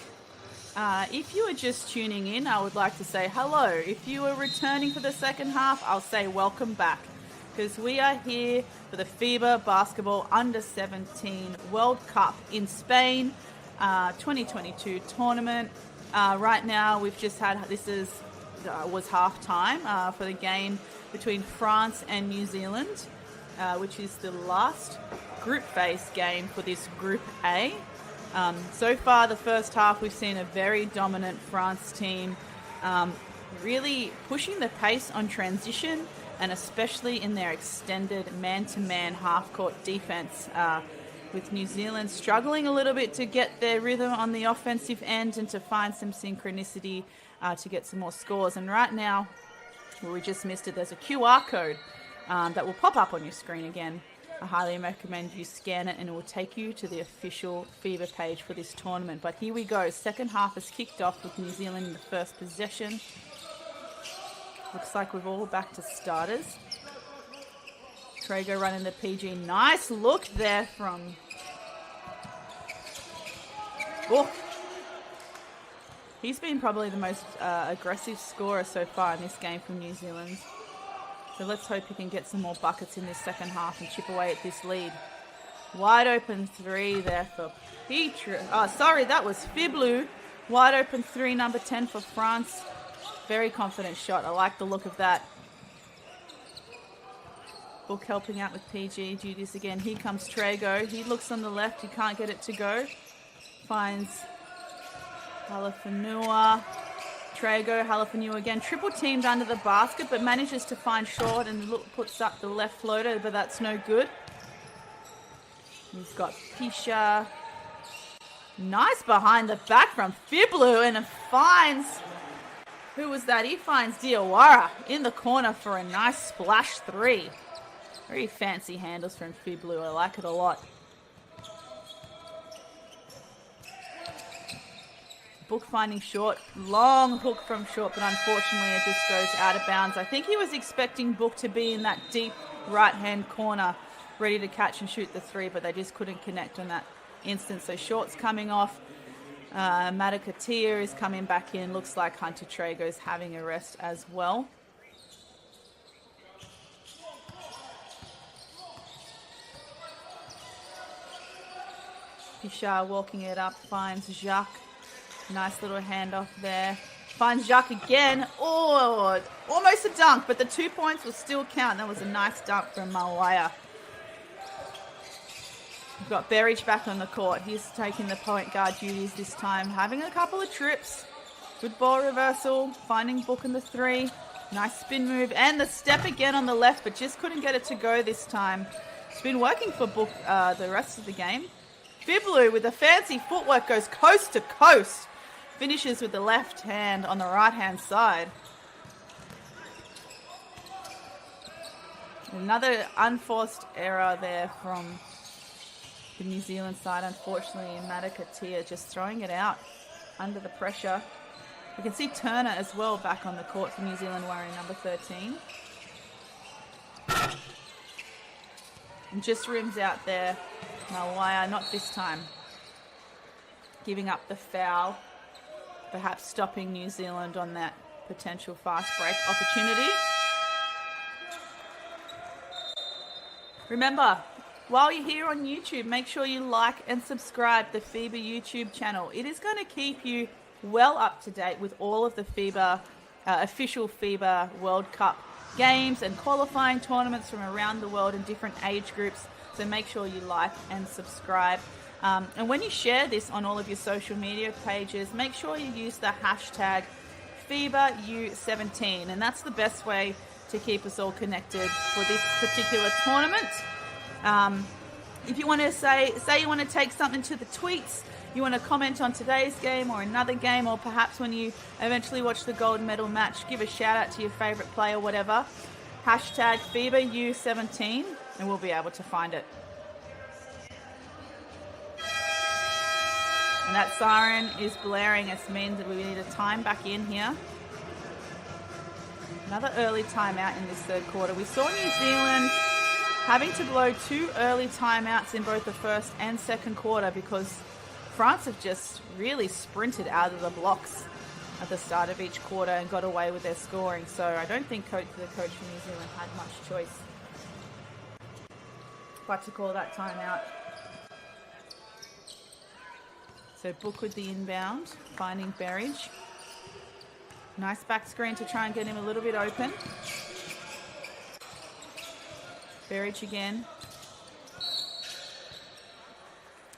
If you are just tuning in, I would like to say hello. If you are returning for the second half, I'll say welcome back, because we are here for the FIBA Basketball Under-17 World Cup in Spain 2022 tournament. Right now, we've just had, was half time for the game between France and New Zealand, which is the last group phase game for this Group A. So far, the first half, we've seen a very dominant France team, really pushing the pace on transition, and especially in their extended man-to-man half-court defense, with New Zealand struggling a little bit to get their rhythm on the offensive end and to find some synchronicity to get some more scores. And right now, well, we just missed it, there's a QR code that will pop up on your screen again. I highly recommend you scan it and it will take you to the official FIBA page for this tournament. But here we go. Second half has kicked off with New Zealand in the first possession. Looks like we're all back to starters. Trago running the PG. Nice look there from Book. He's been probably the most aggressive scorer so far in this game from New Zealand. So let's hope he can get some more buckets in this second half and chip away at this lead. Wide open three there for Petru. Oh, sorry, that was FIBA. Wide open three, number 10 for France. Very confident shot. I like the look of that. Book helping out with PG duties again. Here comes Trago. He looks on the left. He can't get it to go. Finds Halafanua. Trago, Halafanua again, triple teamed under the basket, but manages to find short and puts up the left floater, but that's no good. He's got Pisha. Nice behind the back from FIBA, and it finds, who was that? He finds Diawara in the corner for a nice splash three. Very fancy handles from FIBA. I like it a lot. Book finding short, long hook from short, but unfortunately it just goes out of bounds. I think he was expecting Book to be in that deep right-hand corner, ready to catch and shoot the three, but they just couldn't connect on that instant. So short's coming off. Matakatia is coming back in. Looks like Hunter Trago's having a rest as well. Pichard walking it up, finds Jacques. Nice little handoff there. Finds Jacques again. Oh, almost a dunk, but the 2 points will still count. That was a nice dunk from Mawaya. We've got Berich back on the court. He's taking the point guard duties this time, having a couple of trips. Good ball reversal, finding Book in the three. Nice spin move, and the step again on the left, but just couldn't get it to go this time. It's been working for Book the rest of the game. FIBA with the fancy footwork goes coast to coast. Finishes with the left hand on the right-hand side. Another unforced error there from the New Zealand side. Unfortunately, Matakatia just throwing it out under the pressure. We can see Turner as well back on the court for New Zealand wearing number 13. And just rims out there. Mawaya, not this time. Giving up the foul. Perhaps stopping New Zealand on that potential fast break opportunity. Remember, while you're here on YouTube, make sure you like and subscribe the FIBA YouTube channel. It is going to keep you well up to date with all of the FIBA, official FIBA World Cup games and qualifying tournaments from around the world in different age groups. So make sure you like and subscribe. And when you share this on all of your social media pages, make sure you use the hashtag FIBA U17. And that's the best way to keep us all connected for this particular tournament. If you want to say you want to take something to the tweets, you want to comment on today's game or another game, or perhaps when you eventually watch the gold medal match, give a shout out to your favorite player, whatever. Hashtag FIBA U17, and we'll be able to find it. And that siren is blaring. It means that we need a time back in here. Another early timeout in this third quarter. We saw New Zealand having to blow 2 early timeouts in both the first and second quarter because France have just really sprinted out of the blocks at the start of each quarter and got away with their scoring. So I don't think the coach from New Zealand had much choice but to call that timeout. So Book with the inbound, finding Berridge. Nice back screen to try and get him a little bit open. Berridge again.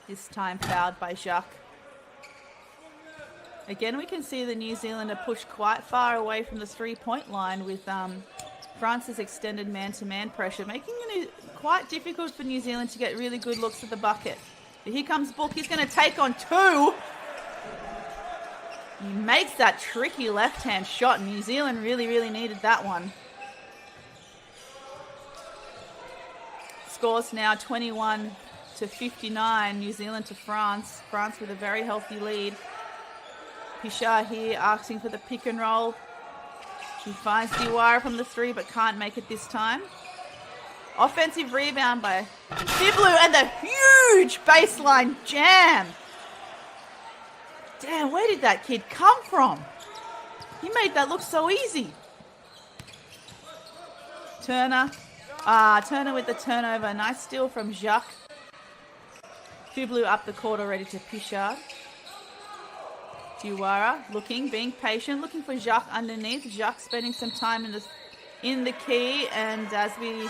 This time fouled by Jacques. Again, we can see the New Zealander push quite far away from the three-point line with France's extended man-to-man pressure, making it quite difficult for New Zealand to get really good looks at the bucket. But here comes Book. He's going to take on two. He makes that tricky left-hand shot. New Zealand really, really needed that one. Scores now 21-59, New Zealand to France. France with a very healthy lead. Pichard here asking for the pick and roll. She finds Diwara from the three but can't make it this time. Offensive rebound by Fiblu and the huge baseline jam. Damn, where did that kid come from? He made that look so easy. Turner. Turner with the turnover. Nice steal from Jacques. Fiblu up the court already to Pichard. Diwara looking, being patient, looking for Jacques underneath. Jacques spending some time in the key, and as we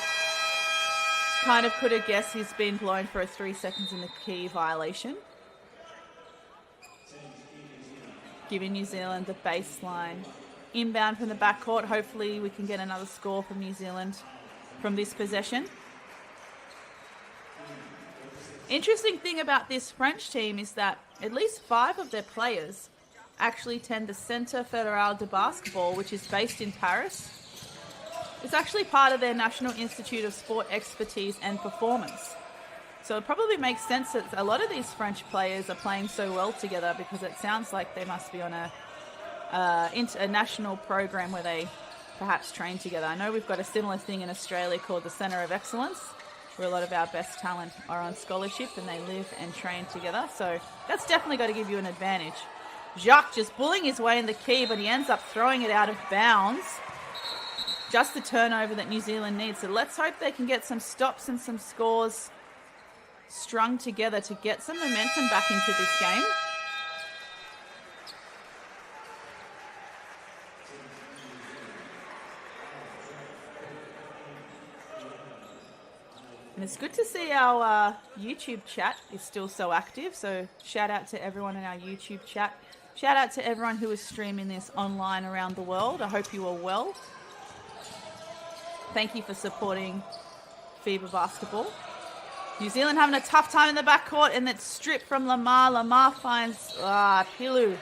kind of could have guessed, he's been blown for a 3 seconds in the key violation. Giving New Zealand the baseline. Inbound from the backcourt. Hopefully we can get another score from New Zealand from this possession. Interesting thing about this French team is that at least 5 of their players actually attend the Centre Fédéral de Basketball, which is based in Paris. It's actually part of their National Institute of Sport Expertise and Performance. So it probably makes sense that a lot of these French players are playing so well together, because it sounds like they must be on a national program where they perhaps train together. I know we've got a similar thing in Australia called the Centre of Excellence, where a lot of our best talent are on scholarship and they live and train together. So that's definitely got to give you an advantage. Jacques just bullying his way in the key, but he ends up throwing it out of bounds. Just the turnover that New Zealand needs. So let's hope they can get some stops and some scores strung together to get some momentum back into this game. And it's good to see our YouTube chat is still so active. So shout out to everyone in our YouTube chat. Shout out to everyone who is streaming this online around the world. I hope you are well. Thank you for supporting FIBA basketball. New Zealand having a tough time in the backcourt, and it's stripped from Lamar. Lamar finds Fiblu.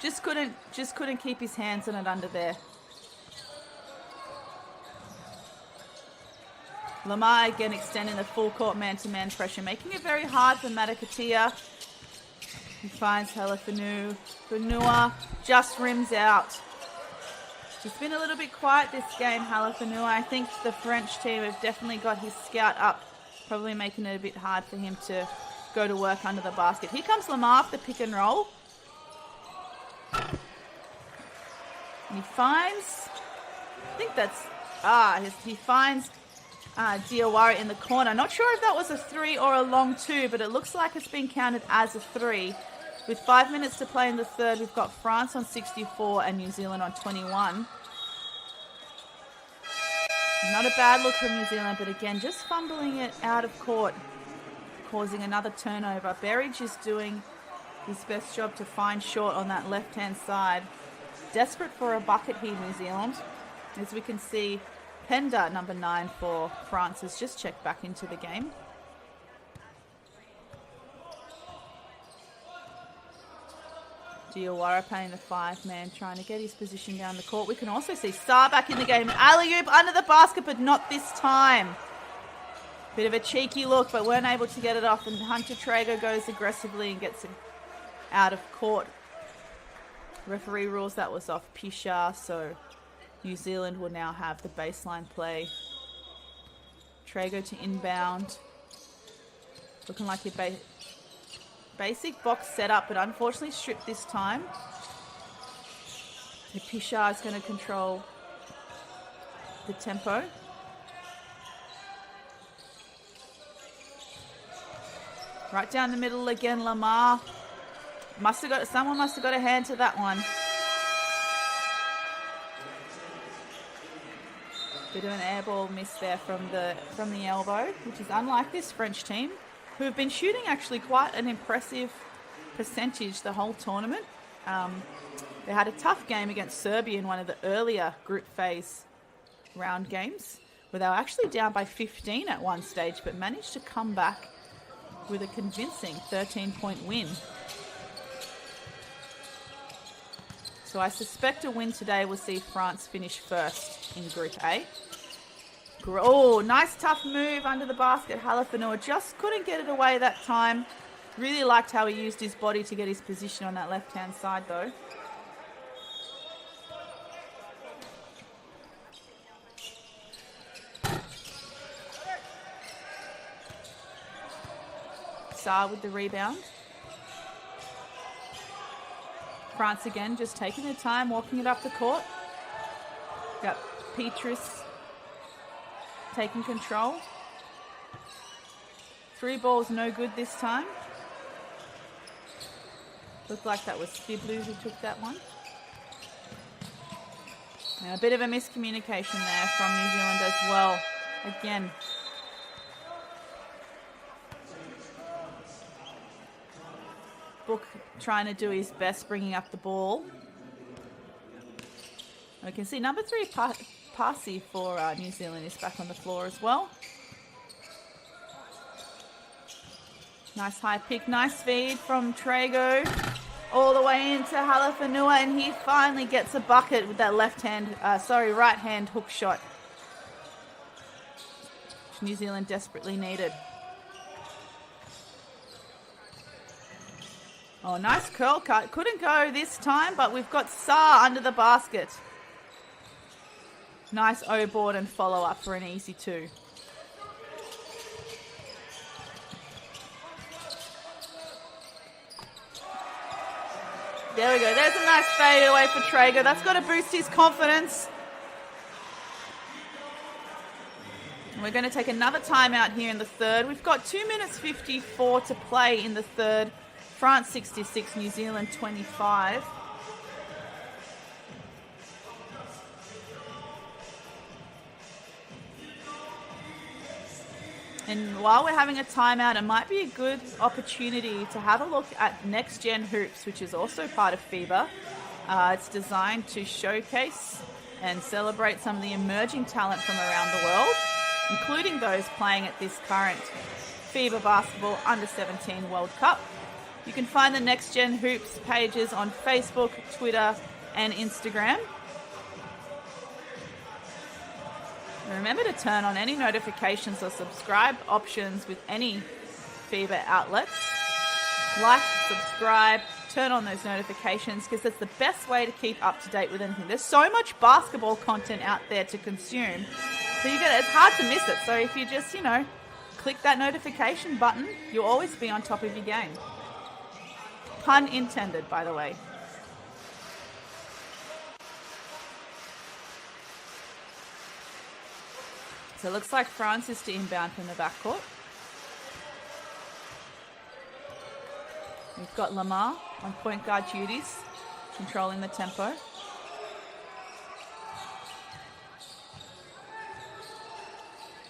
Just couldn't keep his hands on it under there. Lamar again extending the full court man-to-man pressure, making it very hard for Matakatia. He finds Halafanu. Fanua just rims out. He's been a little bit quiet this game, Halafanu. I think the French team have definitely got his scout up, probably making it a bit hard for him to go to work under the basket. Here comes Lamar for the pick and roll. And he finds, he finds Diawara in the corner. Not sure if that was a 3 or a long 2, but it looks like it's been counted as a 3. With 5 minutes to play in the third, we've got France on 64 and New Zealand on 21. Not a bad look from New Zealand, but again, just fumbling it out of court, causing another turnover. Berridge is doing his best job to find short on that left-hand side. Desperate for a bucket here, New Zealand. As we can see, Penda, number 9 for France, has just checked back into the game. Diawara playing the 5-man, trying to get his position down the court. We can also see Sarr back in the game. Alley-oop under the basket, but not this time. Bit of a cheeky look, but weren't able to get it off. And Hunter Traeger goes aggressively and gets it out of court. Referee rules that was off Pichard, so New Zealand will now have the baseline play. Traeger to inbound. Looking like your basic box setup, but unfortunately stripped this time. So Pichard is going to control the tempo. Right down the middle again, Lamar. Someone must have got a hand to that one. Bit of an airball miss there from the elbow, which is unlike this French team, who have been shooting actually quite an impressive percentage the whole tournament. They had a tough game against Serbia in one of the earlier group phase round games, where they were actually down by 15 at one stage, but managed to come back with a convincing 13-point win. So I suspect a win today will see France finish first in Group A. Oh, nice tough move under the basket. Halafanua just couldn't get it away that time. Really liked how he used his body to get his position on that left-hand side though. Sarr with the rebound. France again just taking their time, walking it up the court. Got Petrus taking control. 3 balls no good this time. Looked like that was Fiblu who took that one. And a bit of a miscommunication there from New Zealand as well. Again. Book trying to do his best bringing up the ball. We can see number 3 Parsi for New Zealand is back on the floor as well. Nice high pick, nice feed from Trago. All the way into Halafanua, and he finally gets a bucket with that right hand hook shot, which New Zealand desperately needed. Oh, nice curl cut. Couldn't go this time, but we've got Sarr under the basket. Nice O-board and follow-up for an easy 2. There we go. There's a nice fade away for Traeger. That's got to boost his confidence. And we're going to take another timeout here in the third. We've got 2 minutes 54 to play in the third. France 66, New Zealand 25. And while we're having a timeout, it might be a good opportunity to have a look at Next Gen Hoops, which is also part of FIBA. It's designed to showcase and celebrate some of the emerging talent from around the world, including those playing at this current FIBA Basketball U17 World Cup. You can find the Next Gen Hoops pages on Facebook, Twitter, and Instagram. And remember to turn on any notifications or subscribe options with any FIBA outlets. Like, subscribe, turn on those notifications, because that's the best way to keep up to date with anything. There's so much basketball content out there to consume, so it's hard to miss it. So if you just, click that notification button, you'll always be on top of your game. Pun intended, by the way. So it looks like France is to inbound from the backcourt. We've got Lamar on point guard duties, controlling the tempo.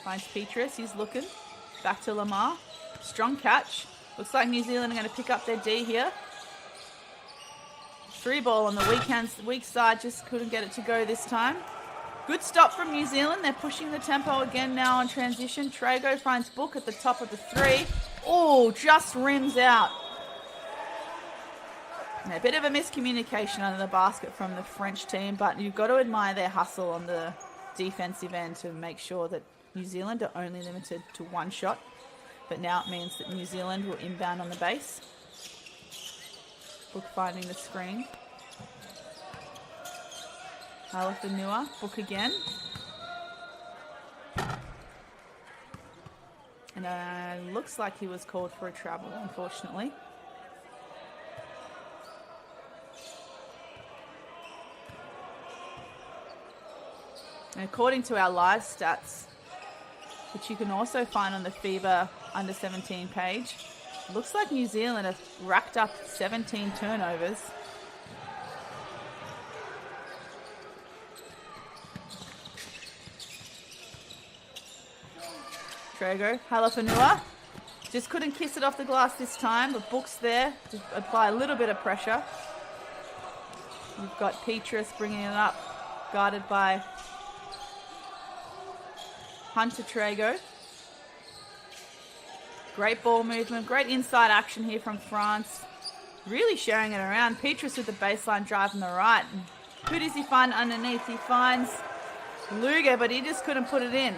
Finds Petrus, he's looking. Back to Lamar. Strong catch. Looks like New Zealand are going to pick up their D here. 3 ball on the weak side, just couldn't get it to go this time. Good stop from New Zealand. They're pushing the tempo again now on transition. Trago finds Book at the top of the 3. Oh, just rims out. And a bit of a miscommunication under the basket from the French team, but you've got to admire their hustle on the defensive end to make sure that New Zealand are only limited to 1 shot. But now it means that New Zealand will inbound on the base. Book finding the screen. Halafanua, Book again. And looks like he was called for a travel, unfortunately. And according to our live stats, which you can also find on the FIBA U17 page, looks like New Zealand have racked up 17 turnovers. Traego, Halafanua. Just couldn't kiss it off the glass this time, but Book's there to apply a little bit of pressure. We've got Petrus bringing it up, guarded by Hunter Traego. Great ball movement, great inside action here from France. Really sharing it around. Petrus with the baseline drive on the right. And who does he find underneath? He finds Luger, but he just couldn't put it in.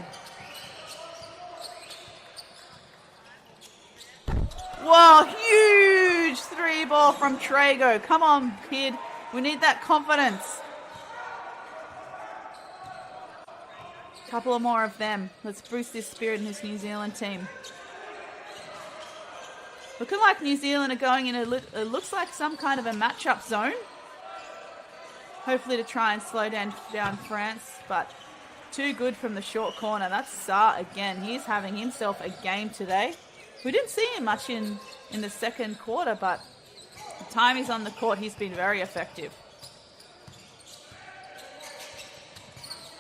Whoa, huge three ball from Traego. Come on, kid. We need that confidence. Couple of more of them. Let's boost this spirit in this New Zealand team. Looking like New Zealand are going in it looks like some kind of a matchup zone. Hopefully to try and slow down France, but too good from the short corner. That's Sa again. He's having himself a game today. We didn't see him much in the second quarter, but the time he's on the court, he's been very effective.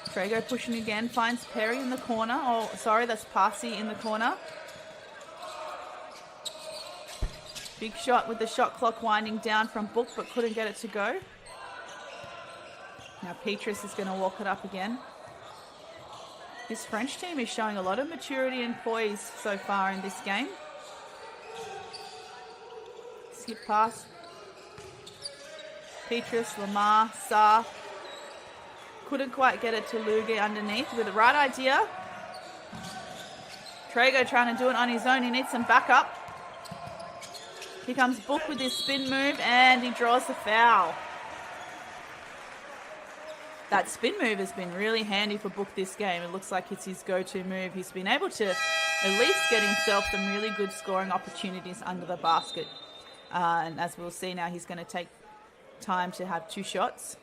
Traego pushing again, finds Perry in the corner. Oh, sorry, that's Parsi in the corner. Big shot with the shot clock winding down from Book, but couldn't get it to go. Now Petrus is going to walk it up again. This French team is showing a lot of maturity and poise so far in this game. Skip pass. Petrus, Lamar, Sa. Couldn't quite get it to Luge underneath with the right idea. Traego trying to do it on his own. He needs some backup. Here comes Book with his spin move and he draws the foul. That spin move has been really handy for Book this game. It looks like it's his go-to move. He's been able to at least get himself some really good scoring opportunities under the basket. And as we'll see now, he's going to take time to have two shots.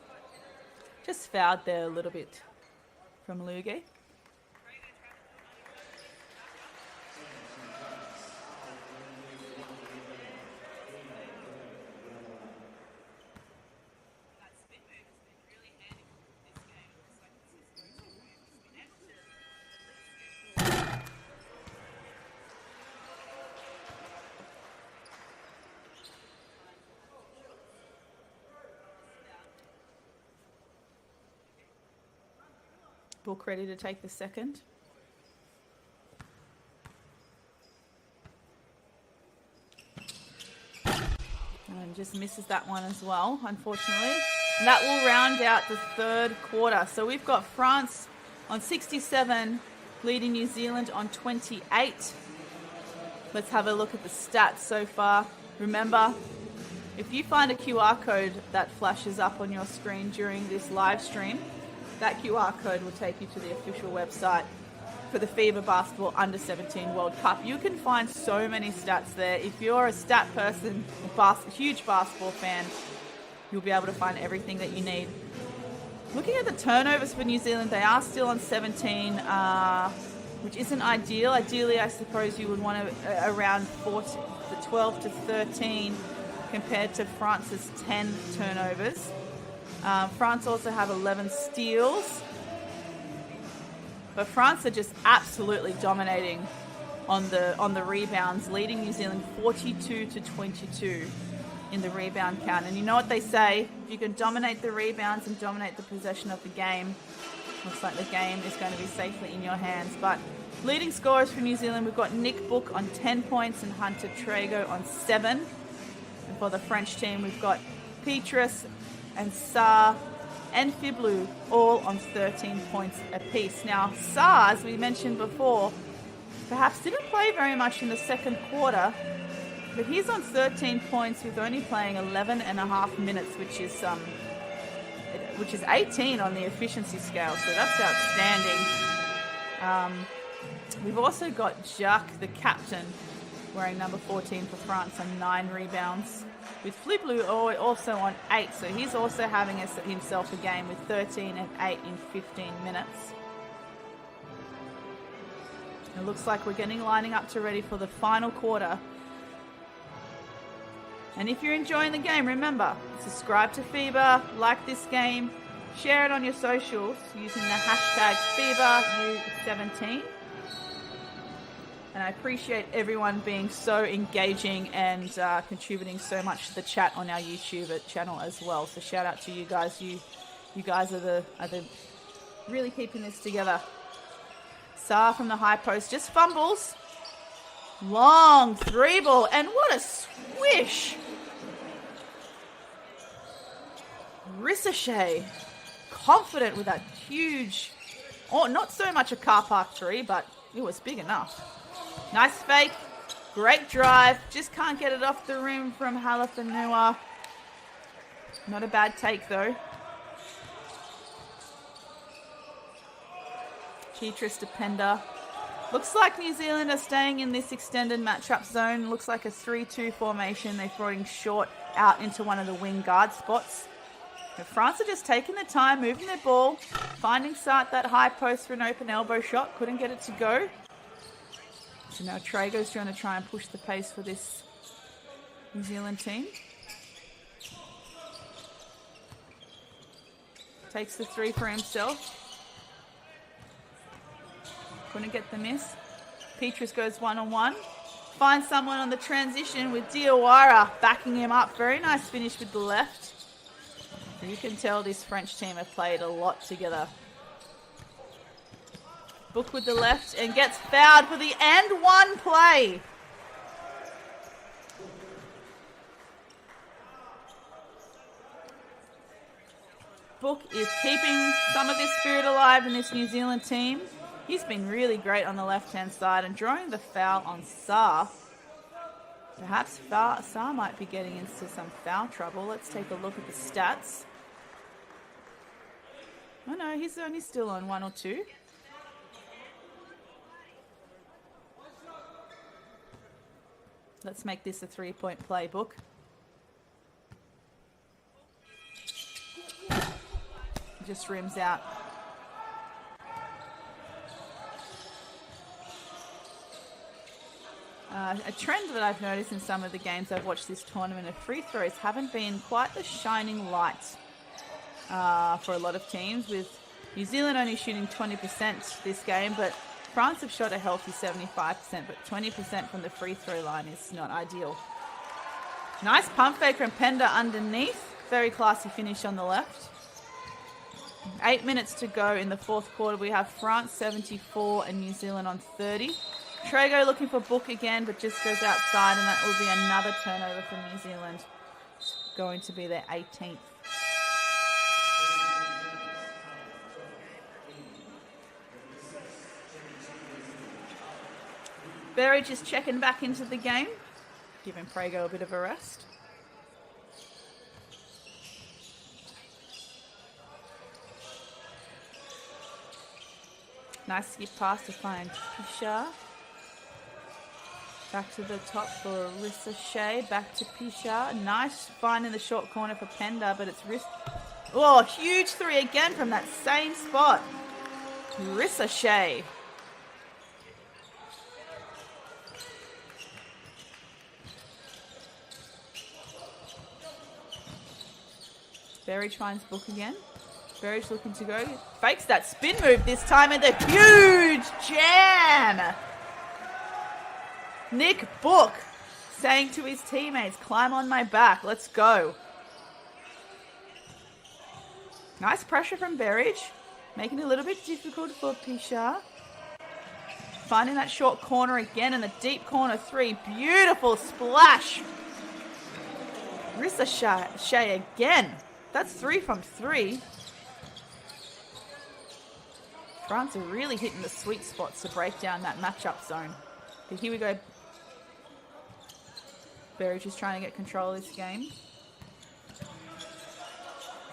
Just fouled there a little bit from Luge. Book ready to take the second. And just misses that one as well, unfortunately. And that will round out the third quarter. So we've got France on 67, leading New Zealand on 28. Let's have a look at the stats so far. Remember, if you find a QR code that flashes up on your screen during this live stream, that QR code will take you to the official website for the FIBA Basketball Under-17 World Cup. You can find so many stats there. If you're a stat person, a huge basketball fan, you'll be able to find everything that you need. Looking at the turnovers for New Zealand, they are still on 17, which isn't ideal. Ideally, I suppose you would want to around 12 to 13 compared to France's 10 turnovers. France also have 11 steals. But France are just absolutely dominating on the rebounds, leading New Zealand 42 to 22 in the rebound count. And you know what they say, if you can dominate the rebounds and dominate the possession of the game, looks like the game is going to be safely in your hands. But leading scorers for New Zealand, we've got Nick Book on 10 points and Hunter Traego on 7. And for the French team, we've got Petrus and Sa and Fiblu all on 13 points apiece. Now, Sa, as we mentioned before, perhaps didn't play very much in the second quarter, but he's on 13 points with only playing 11 and a half minutes, which is 18 on the efficiency scale, so that's outstanding. We've also got Jacques, the captain, wearing number 14 for France on 9 rebounds. With FIBA also on 8, so he's also having himself a game with 13 and 8 in 15 minutes. It looks like we're lining up to ready for the final quarter. And if you're enjoying the game, remember, subscribe to FIBA, like this game, share it on your socials using the hashtag FIBA U17. And I appreciate everyone being so engaging and contributing so much to the chat on our YouTube channel as well. So shout out to you guys. You guys are the really keeping this together. Sarr from the high post just fumbles. Long 3 ball, and what a swish! Ricochet, confident with that huge, not so much a car park 3, but it was big enough. Nice fake, great drive, just can't get it off the rim from Halafanua. Not a bad take though. Petrus to Pender. Looks like New Zealand are staying in this extended matchup zone. Looks like a 3-2 formation. They're throwing short out into one of the wing guard spots. But France are just taking their time, moving their ball, finding Sart that high post for an open elbow shot. Couldn't get it to go. So now Traeger's trying to try and push the pace for this New Zealand team. Takes the 3 for himself. Couldn't get the miss. Petrus goes 1-on-1. Finds someone on the transition with Diawara backing him up. Very nice finish with the left. You can tell this French team have played a lot together. Book with the left and gets fouled for the and 1 play. Book is keeping some of this spirit alive in this New Zealand team. He's been really great on the left-hand side and drawing the foul on Sarr. Perhaps Sarr might be getting into some foul trouble. Let's take a look at the stats. Oh no, he's only still on 1 or 2. Let's make this a 3-point play, Book. Just rims out. A trend that I've noticed in some of the games I've watched this tournament of free throws haven't been quite the shining light for a lot of teams, with New Zealand only shooting 20% this game, but France have shot a healthy 75%, but 20% from the free throw line is not ideal. Nice pump fake from Pender underneath. Very classy finish on the left. 8 minutes to go in the fourth quarter. We have France 74 and New Zealand on 30. Traego looking for Book again, but just goes outside, and that will be another turnover for New Zealand. Going to be their 18th. Berry just checking back into the game, giving Prego a bit of a rest. Nice skip pass to find Pichard. Back to the top for Ricochet. Back to Pichard. Nice find in the short corner for Pender, but it's wrist. Oh, huge 3 again from that same spot. Ricochet. Berridge finds Book again. Berridge looking to go. Fakes that spin move this time, and the huge jam. Nick Book saying to his teammates, climb on my back, let's go. Nice pressure from Berridge, making it a little bit difficult for Pichard. Finding that short corner again, and the deep corner 3. Beautiful splash. Ricochet again. That's 3 from 3. France are really hitting the sweet spots to break down that matchup zone. But here we go. Berridge is trying to get control of this game.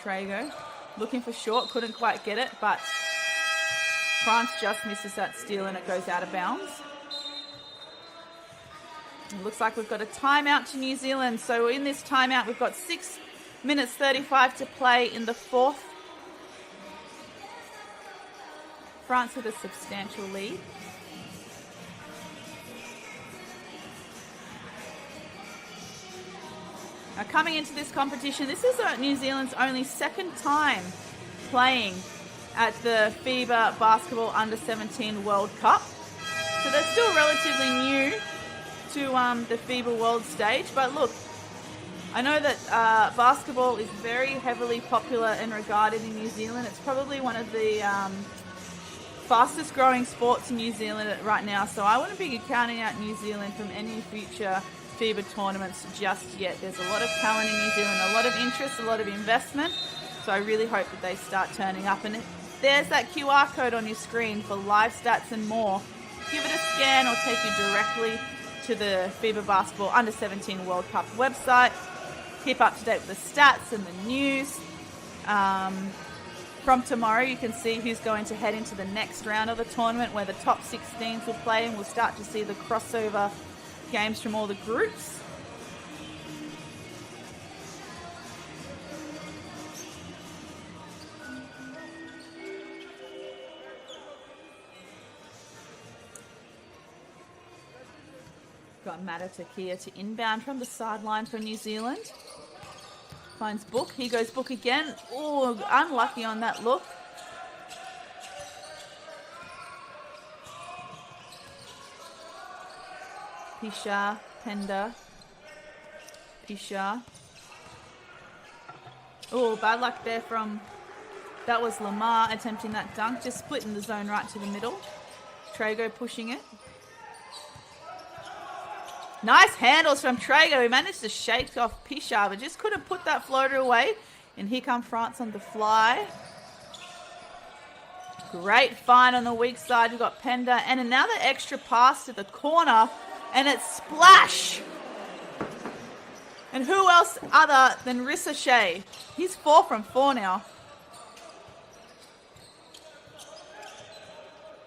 Traego looking for short, couldn't quite get it, but France just misses that steal and it goes out of bounds. It looks like we've got a timeout to New Zealand. So in this timeout, we've got 6 minutes 35 to play in the fourth. France with a substantial lead. Now coming into this competition, this is New Zealand's only second time playing at the FIBA Basketball Under-17 World Cup. So they're still relatively new to the FIBA World Stage. But look, I know that basketball is very heavily popular and regarded in New Zealand. It's probably one of the fastest growing sports in New Zealand right now. So I wouldn't be counting out New Zealand from any future FIBA tournaments just yet. There's a lot of talent in New Zealand, a lot of interest, a lot of investment. So I really hope that they start turning up. And there's that QR code on your screen for live stats and more. Give it a scan or take you directly to the FIBA Basketball Under-17 World Cup website. Keep up to date with the stats and the news. From tomorrow, you can see who's going to head into the next round of the tournament, where the top 16s will play, and we'll start to see the crossover games from all the groups. Got Matatakia to inbound from the sideline for New Zealand. Finds Book. He goes Book again. Oh, unlucky on that look. Pisha, Penda. Pisha. Oh, bad luck there from... That was Lamar attempting that dunk. Just splitting the zone right to the middle. Trago pushing it. Nice handles from Trago. He managed to shake off Pisha, but just couldn't put that floater away. And here come France on the fly. Great find on the weak side. We've got Penda. And another extra pass to the corner. And it's splash. And who else other than Rissa Shea? He's 4 from 4 now.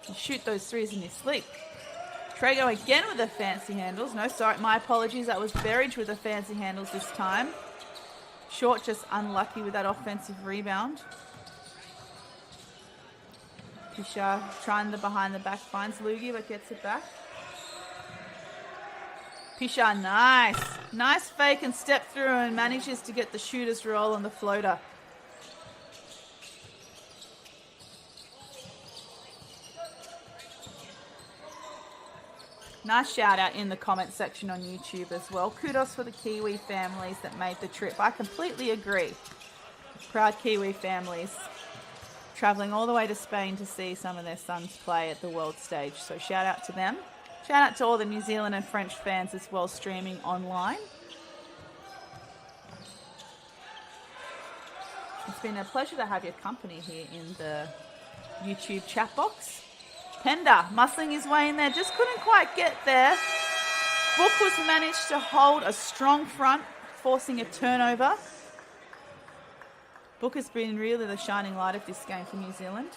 You shoot those threes in your sleep. Trago again with the fancy handles. No, sorry, my apologies. That was Berridge with the fancy handles this time. Short just unlucky with that offensive rebound. Pisha trying the behind the back. Finds Lugi but gets it back. Pisha, nice. Nice fake and step through and manages to get the shooter's roll on the floater. Nice shout out in the comment section on YouTube as well. Kudos for the Kiwi families that made the trip. I completely agree. Proud Kiwi families travelling all the way to Spain to see some of their sons play at the world stage. So shout out to them. Shout out to all the New Zealand and French fans as well streaming online. It's been a pleasure to have your company here in the YouTube chat box. Penda muscling his way in there, just couldn't quite get there. Book was managed to hold a strong front, forcing a turnover. Book has been really the shining light of this game for New Zealand.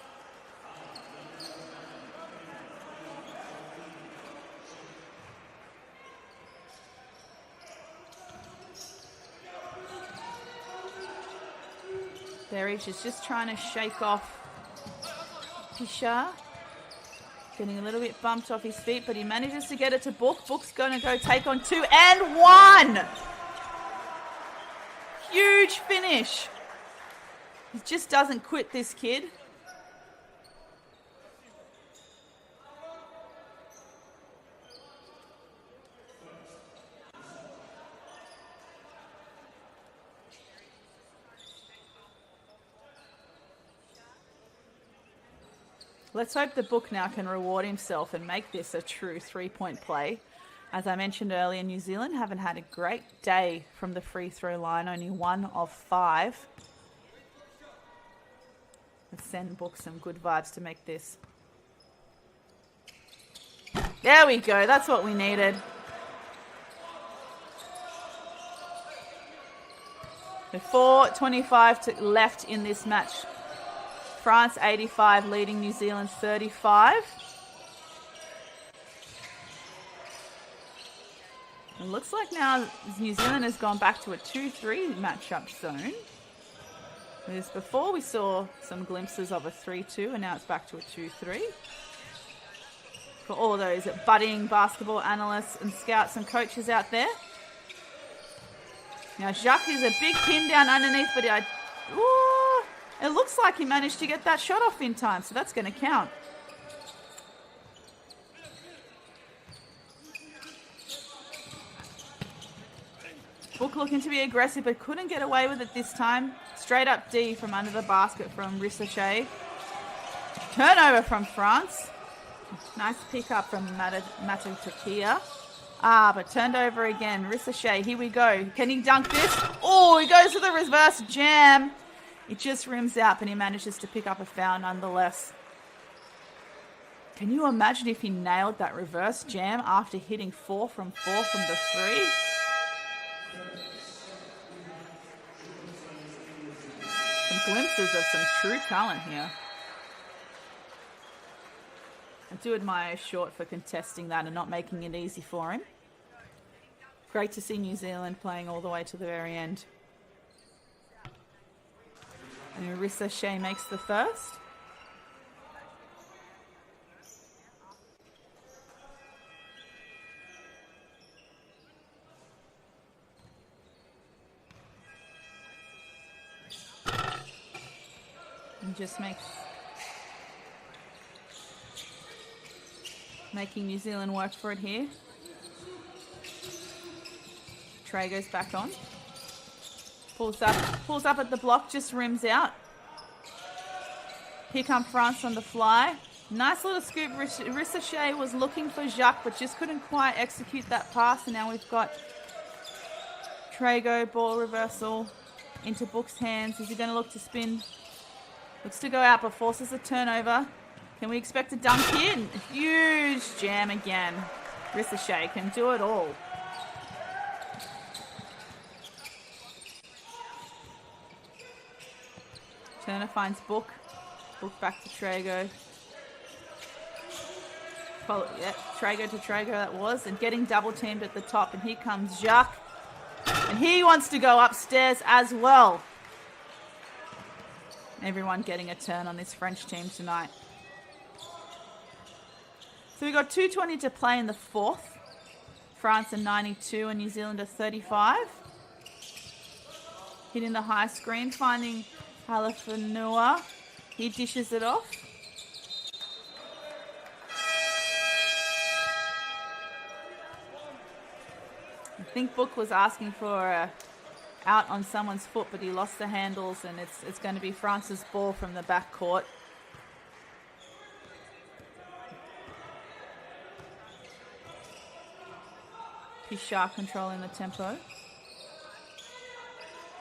Berridge is just trying to shake off Pisha. Getting a little bit bumped off his feet, but he manages to get it to Book. Book's going to go take on 2 and 1. Huge finish. He just doesn't quit, this kid. Let's hope the Book now can reward himself and make this a true three-point play. As I mentioned earlier, New Zealand haven't had a great day from the free throw line, only 1 of 5. Let's send Book some good vibes to make this. There we go, that's what we needed. With 4:25 left in this match. France 85 leading New Zealand 35. It looks like now New Zealand has gone back to a 2-3 matchup zone. Whereas before we saw some glimpses of a 3-2 and now it's back to a 2-3. For all those budding basketball analysts and scouts and coaches out there. Now Jacques is a big pin down underneath, but it looks like he managed to get that shot off in time, so that's going to count. Book looking to be aggressive, but couldn't get away with it this time. Straight up D from under the basket from Rissochet. Turnover from France. Nice pick up from Matutakia. But turned over again. Rissochet, here we go. Can he dunk this? Oh, he goes to the reverse jam. It just rims out, but he manages to pick up a foul nonetheless. Can you imagine if he nailed that reverse jam after hitting 4 from the 3? Some glimpses of some true talent here. I do admire Short for contesting that and not making it easy for him. Great to see New Zealand playing all the way to the very end. And Rissochet makes the first. And just making New Zealand work for it here. Trey goes back on. Pulls up at the block, just rims out. Here come France on the fly. Nice little scoop. Rissochet was looking for Jacques, but just couldn't quite execute that pass. And now we've got Trago, ball reversal into Book's hands. Is he going to look to spin? Looks to go out, but forces a turnover. Can we expect a dunk here? Huge jam again. Rissochet can do it all. Turner finds Book. Book back to Trago. Trago to Trago that was. And getting double teamed at the top. And here comes Jacques. And he wants to go upstairs as well. Everyone getting a turn on this French team tonight. So we've got 2:20 to play in the fourth. France are 92 and New Zealand are 35. Hitting the high screen, finding Halafanua. He dishes it off. I think Book was asking for a out on someone's foot, but he lost the handles, and it's going to be France's ball from the back court. Pichard controlling the tempo. I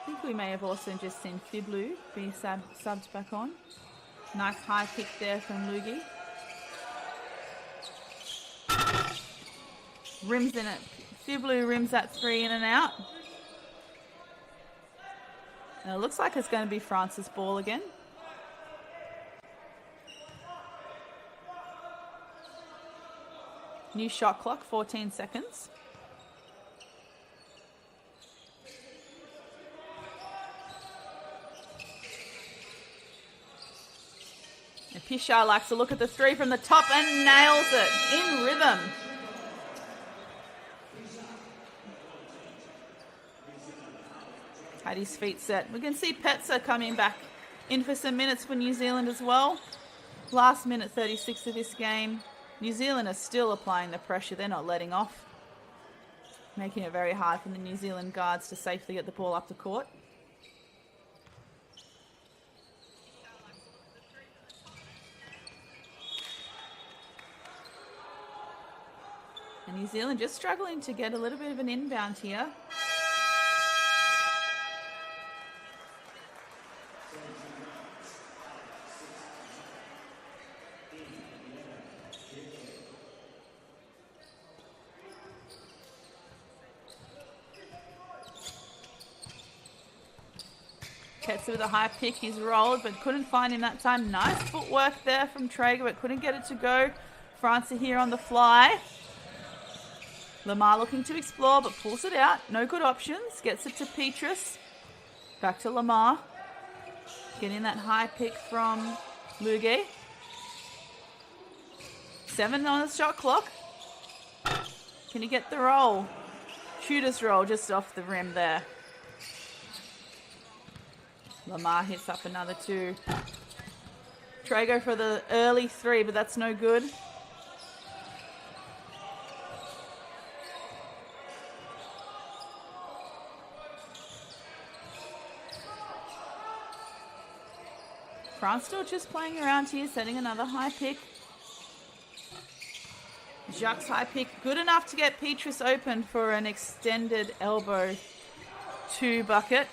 think we may have also just seen FIBA be subbed back on. Nice high kick there from Lugi. Rims in it. FIBA rims that 3 in and out. And it looks like it's going to be France's ball again. New shot clock, 14 seconds. And Pichard likes to look at the 3 from the top and nails it in rhythm. Had his feet set. We can see Petzer coming back in for some minutes for New Zealand as well. Last minute 36 of this game. New Zealand are still applying the pressure. They're not letting off. Making it very hard for the New Zealand guards to safely get the ball up the court. And New Zealand just struggling to get a little bit of an inbound here. Tetsu with a high pick. He's rolled, but couldn't find him that time. Nice footwork there from Traeger, but couldn't get it to go. Franca here on the fly. Lamar looking to explore, but pulls it out. No good options. Gets it to Petrus. Back to Lamar. Getting that high pick from Luge. 7 on the shot clock. Can he get the roll? Shooter's roll just off the rim there. Lamar hits up another 2. Traeger for the early 3, but that's no good. France still just playing around here, setting another high pick. Jacques' high pick, good enough to get Petrus open for an extended elbow 2 bucket.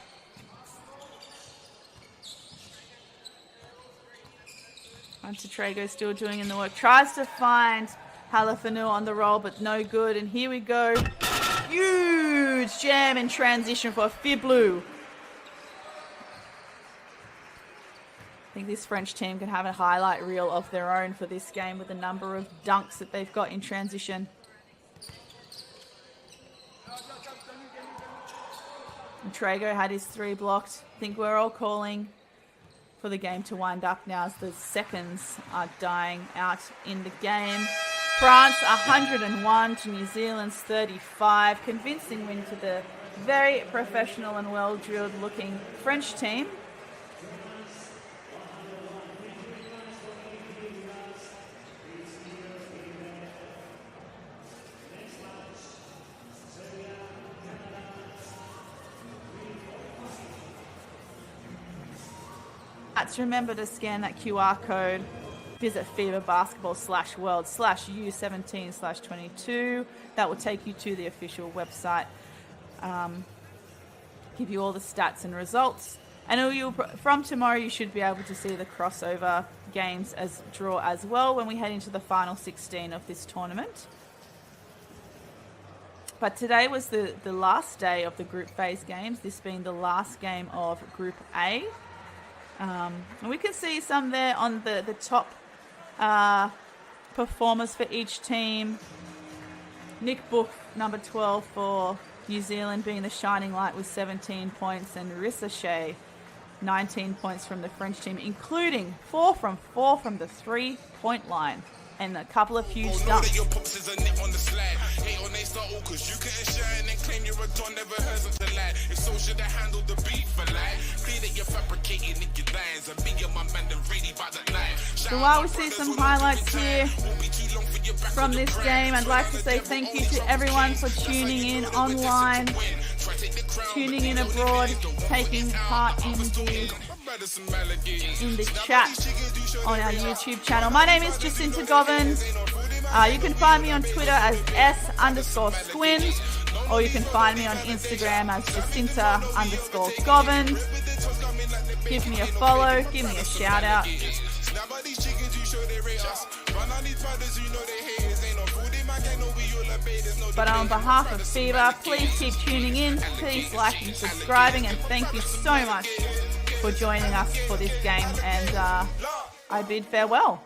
Traego still doing in the work. Tries to find Halafanu on the roll, but no good. And here we go. Huge jam in transition for FIBA. I think this French team can have a highlight reel of their own for this game with the number of dunks that they've got in transition. And Traego had his 3 blocked. I think we're all calling for the game to wind up now as the seconds are dying out in the game. France 101 to New Zealand's 35. Convincing win to the very professional and well-drilled looking French team. Remember to scan that QR code. Visit FIBA Basketball/World/U17/22. That will take you to the official website. Give you all the stats and results. And from tomorrow, you should be able to see the crossover games as draw as well when we head into the final 16 of this tournament. But today was the last day of the group phase games, this being the last game of Group A. And we can see some there on the top performers for each team. Nick Book, number 12 for New Zealand, being the shining light with 17 points, and Rissa Shea, 19 points from the French team, including 4 from the 3-point line. And a couple of huge dunks. So while we see some highlights here from this game, I'd like to say thank you to everyone for tuning in online, tuning in abroad, taking part in the chat on our YouTube channel. My name is Jacinta Govins. You can find me on Twitter as S_Squin, or you can find me on Instagram as Jacinta_Govins. Give me a follow, give me a shout out. But on behalf of FIBA, please keep tuning in, please like and subscribing, and thank you so much for joining us for this game, and I bid farewell.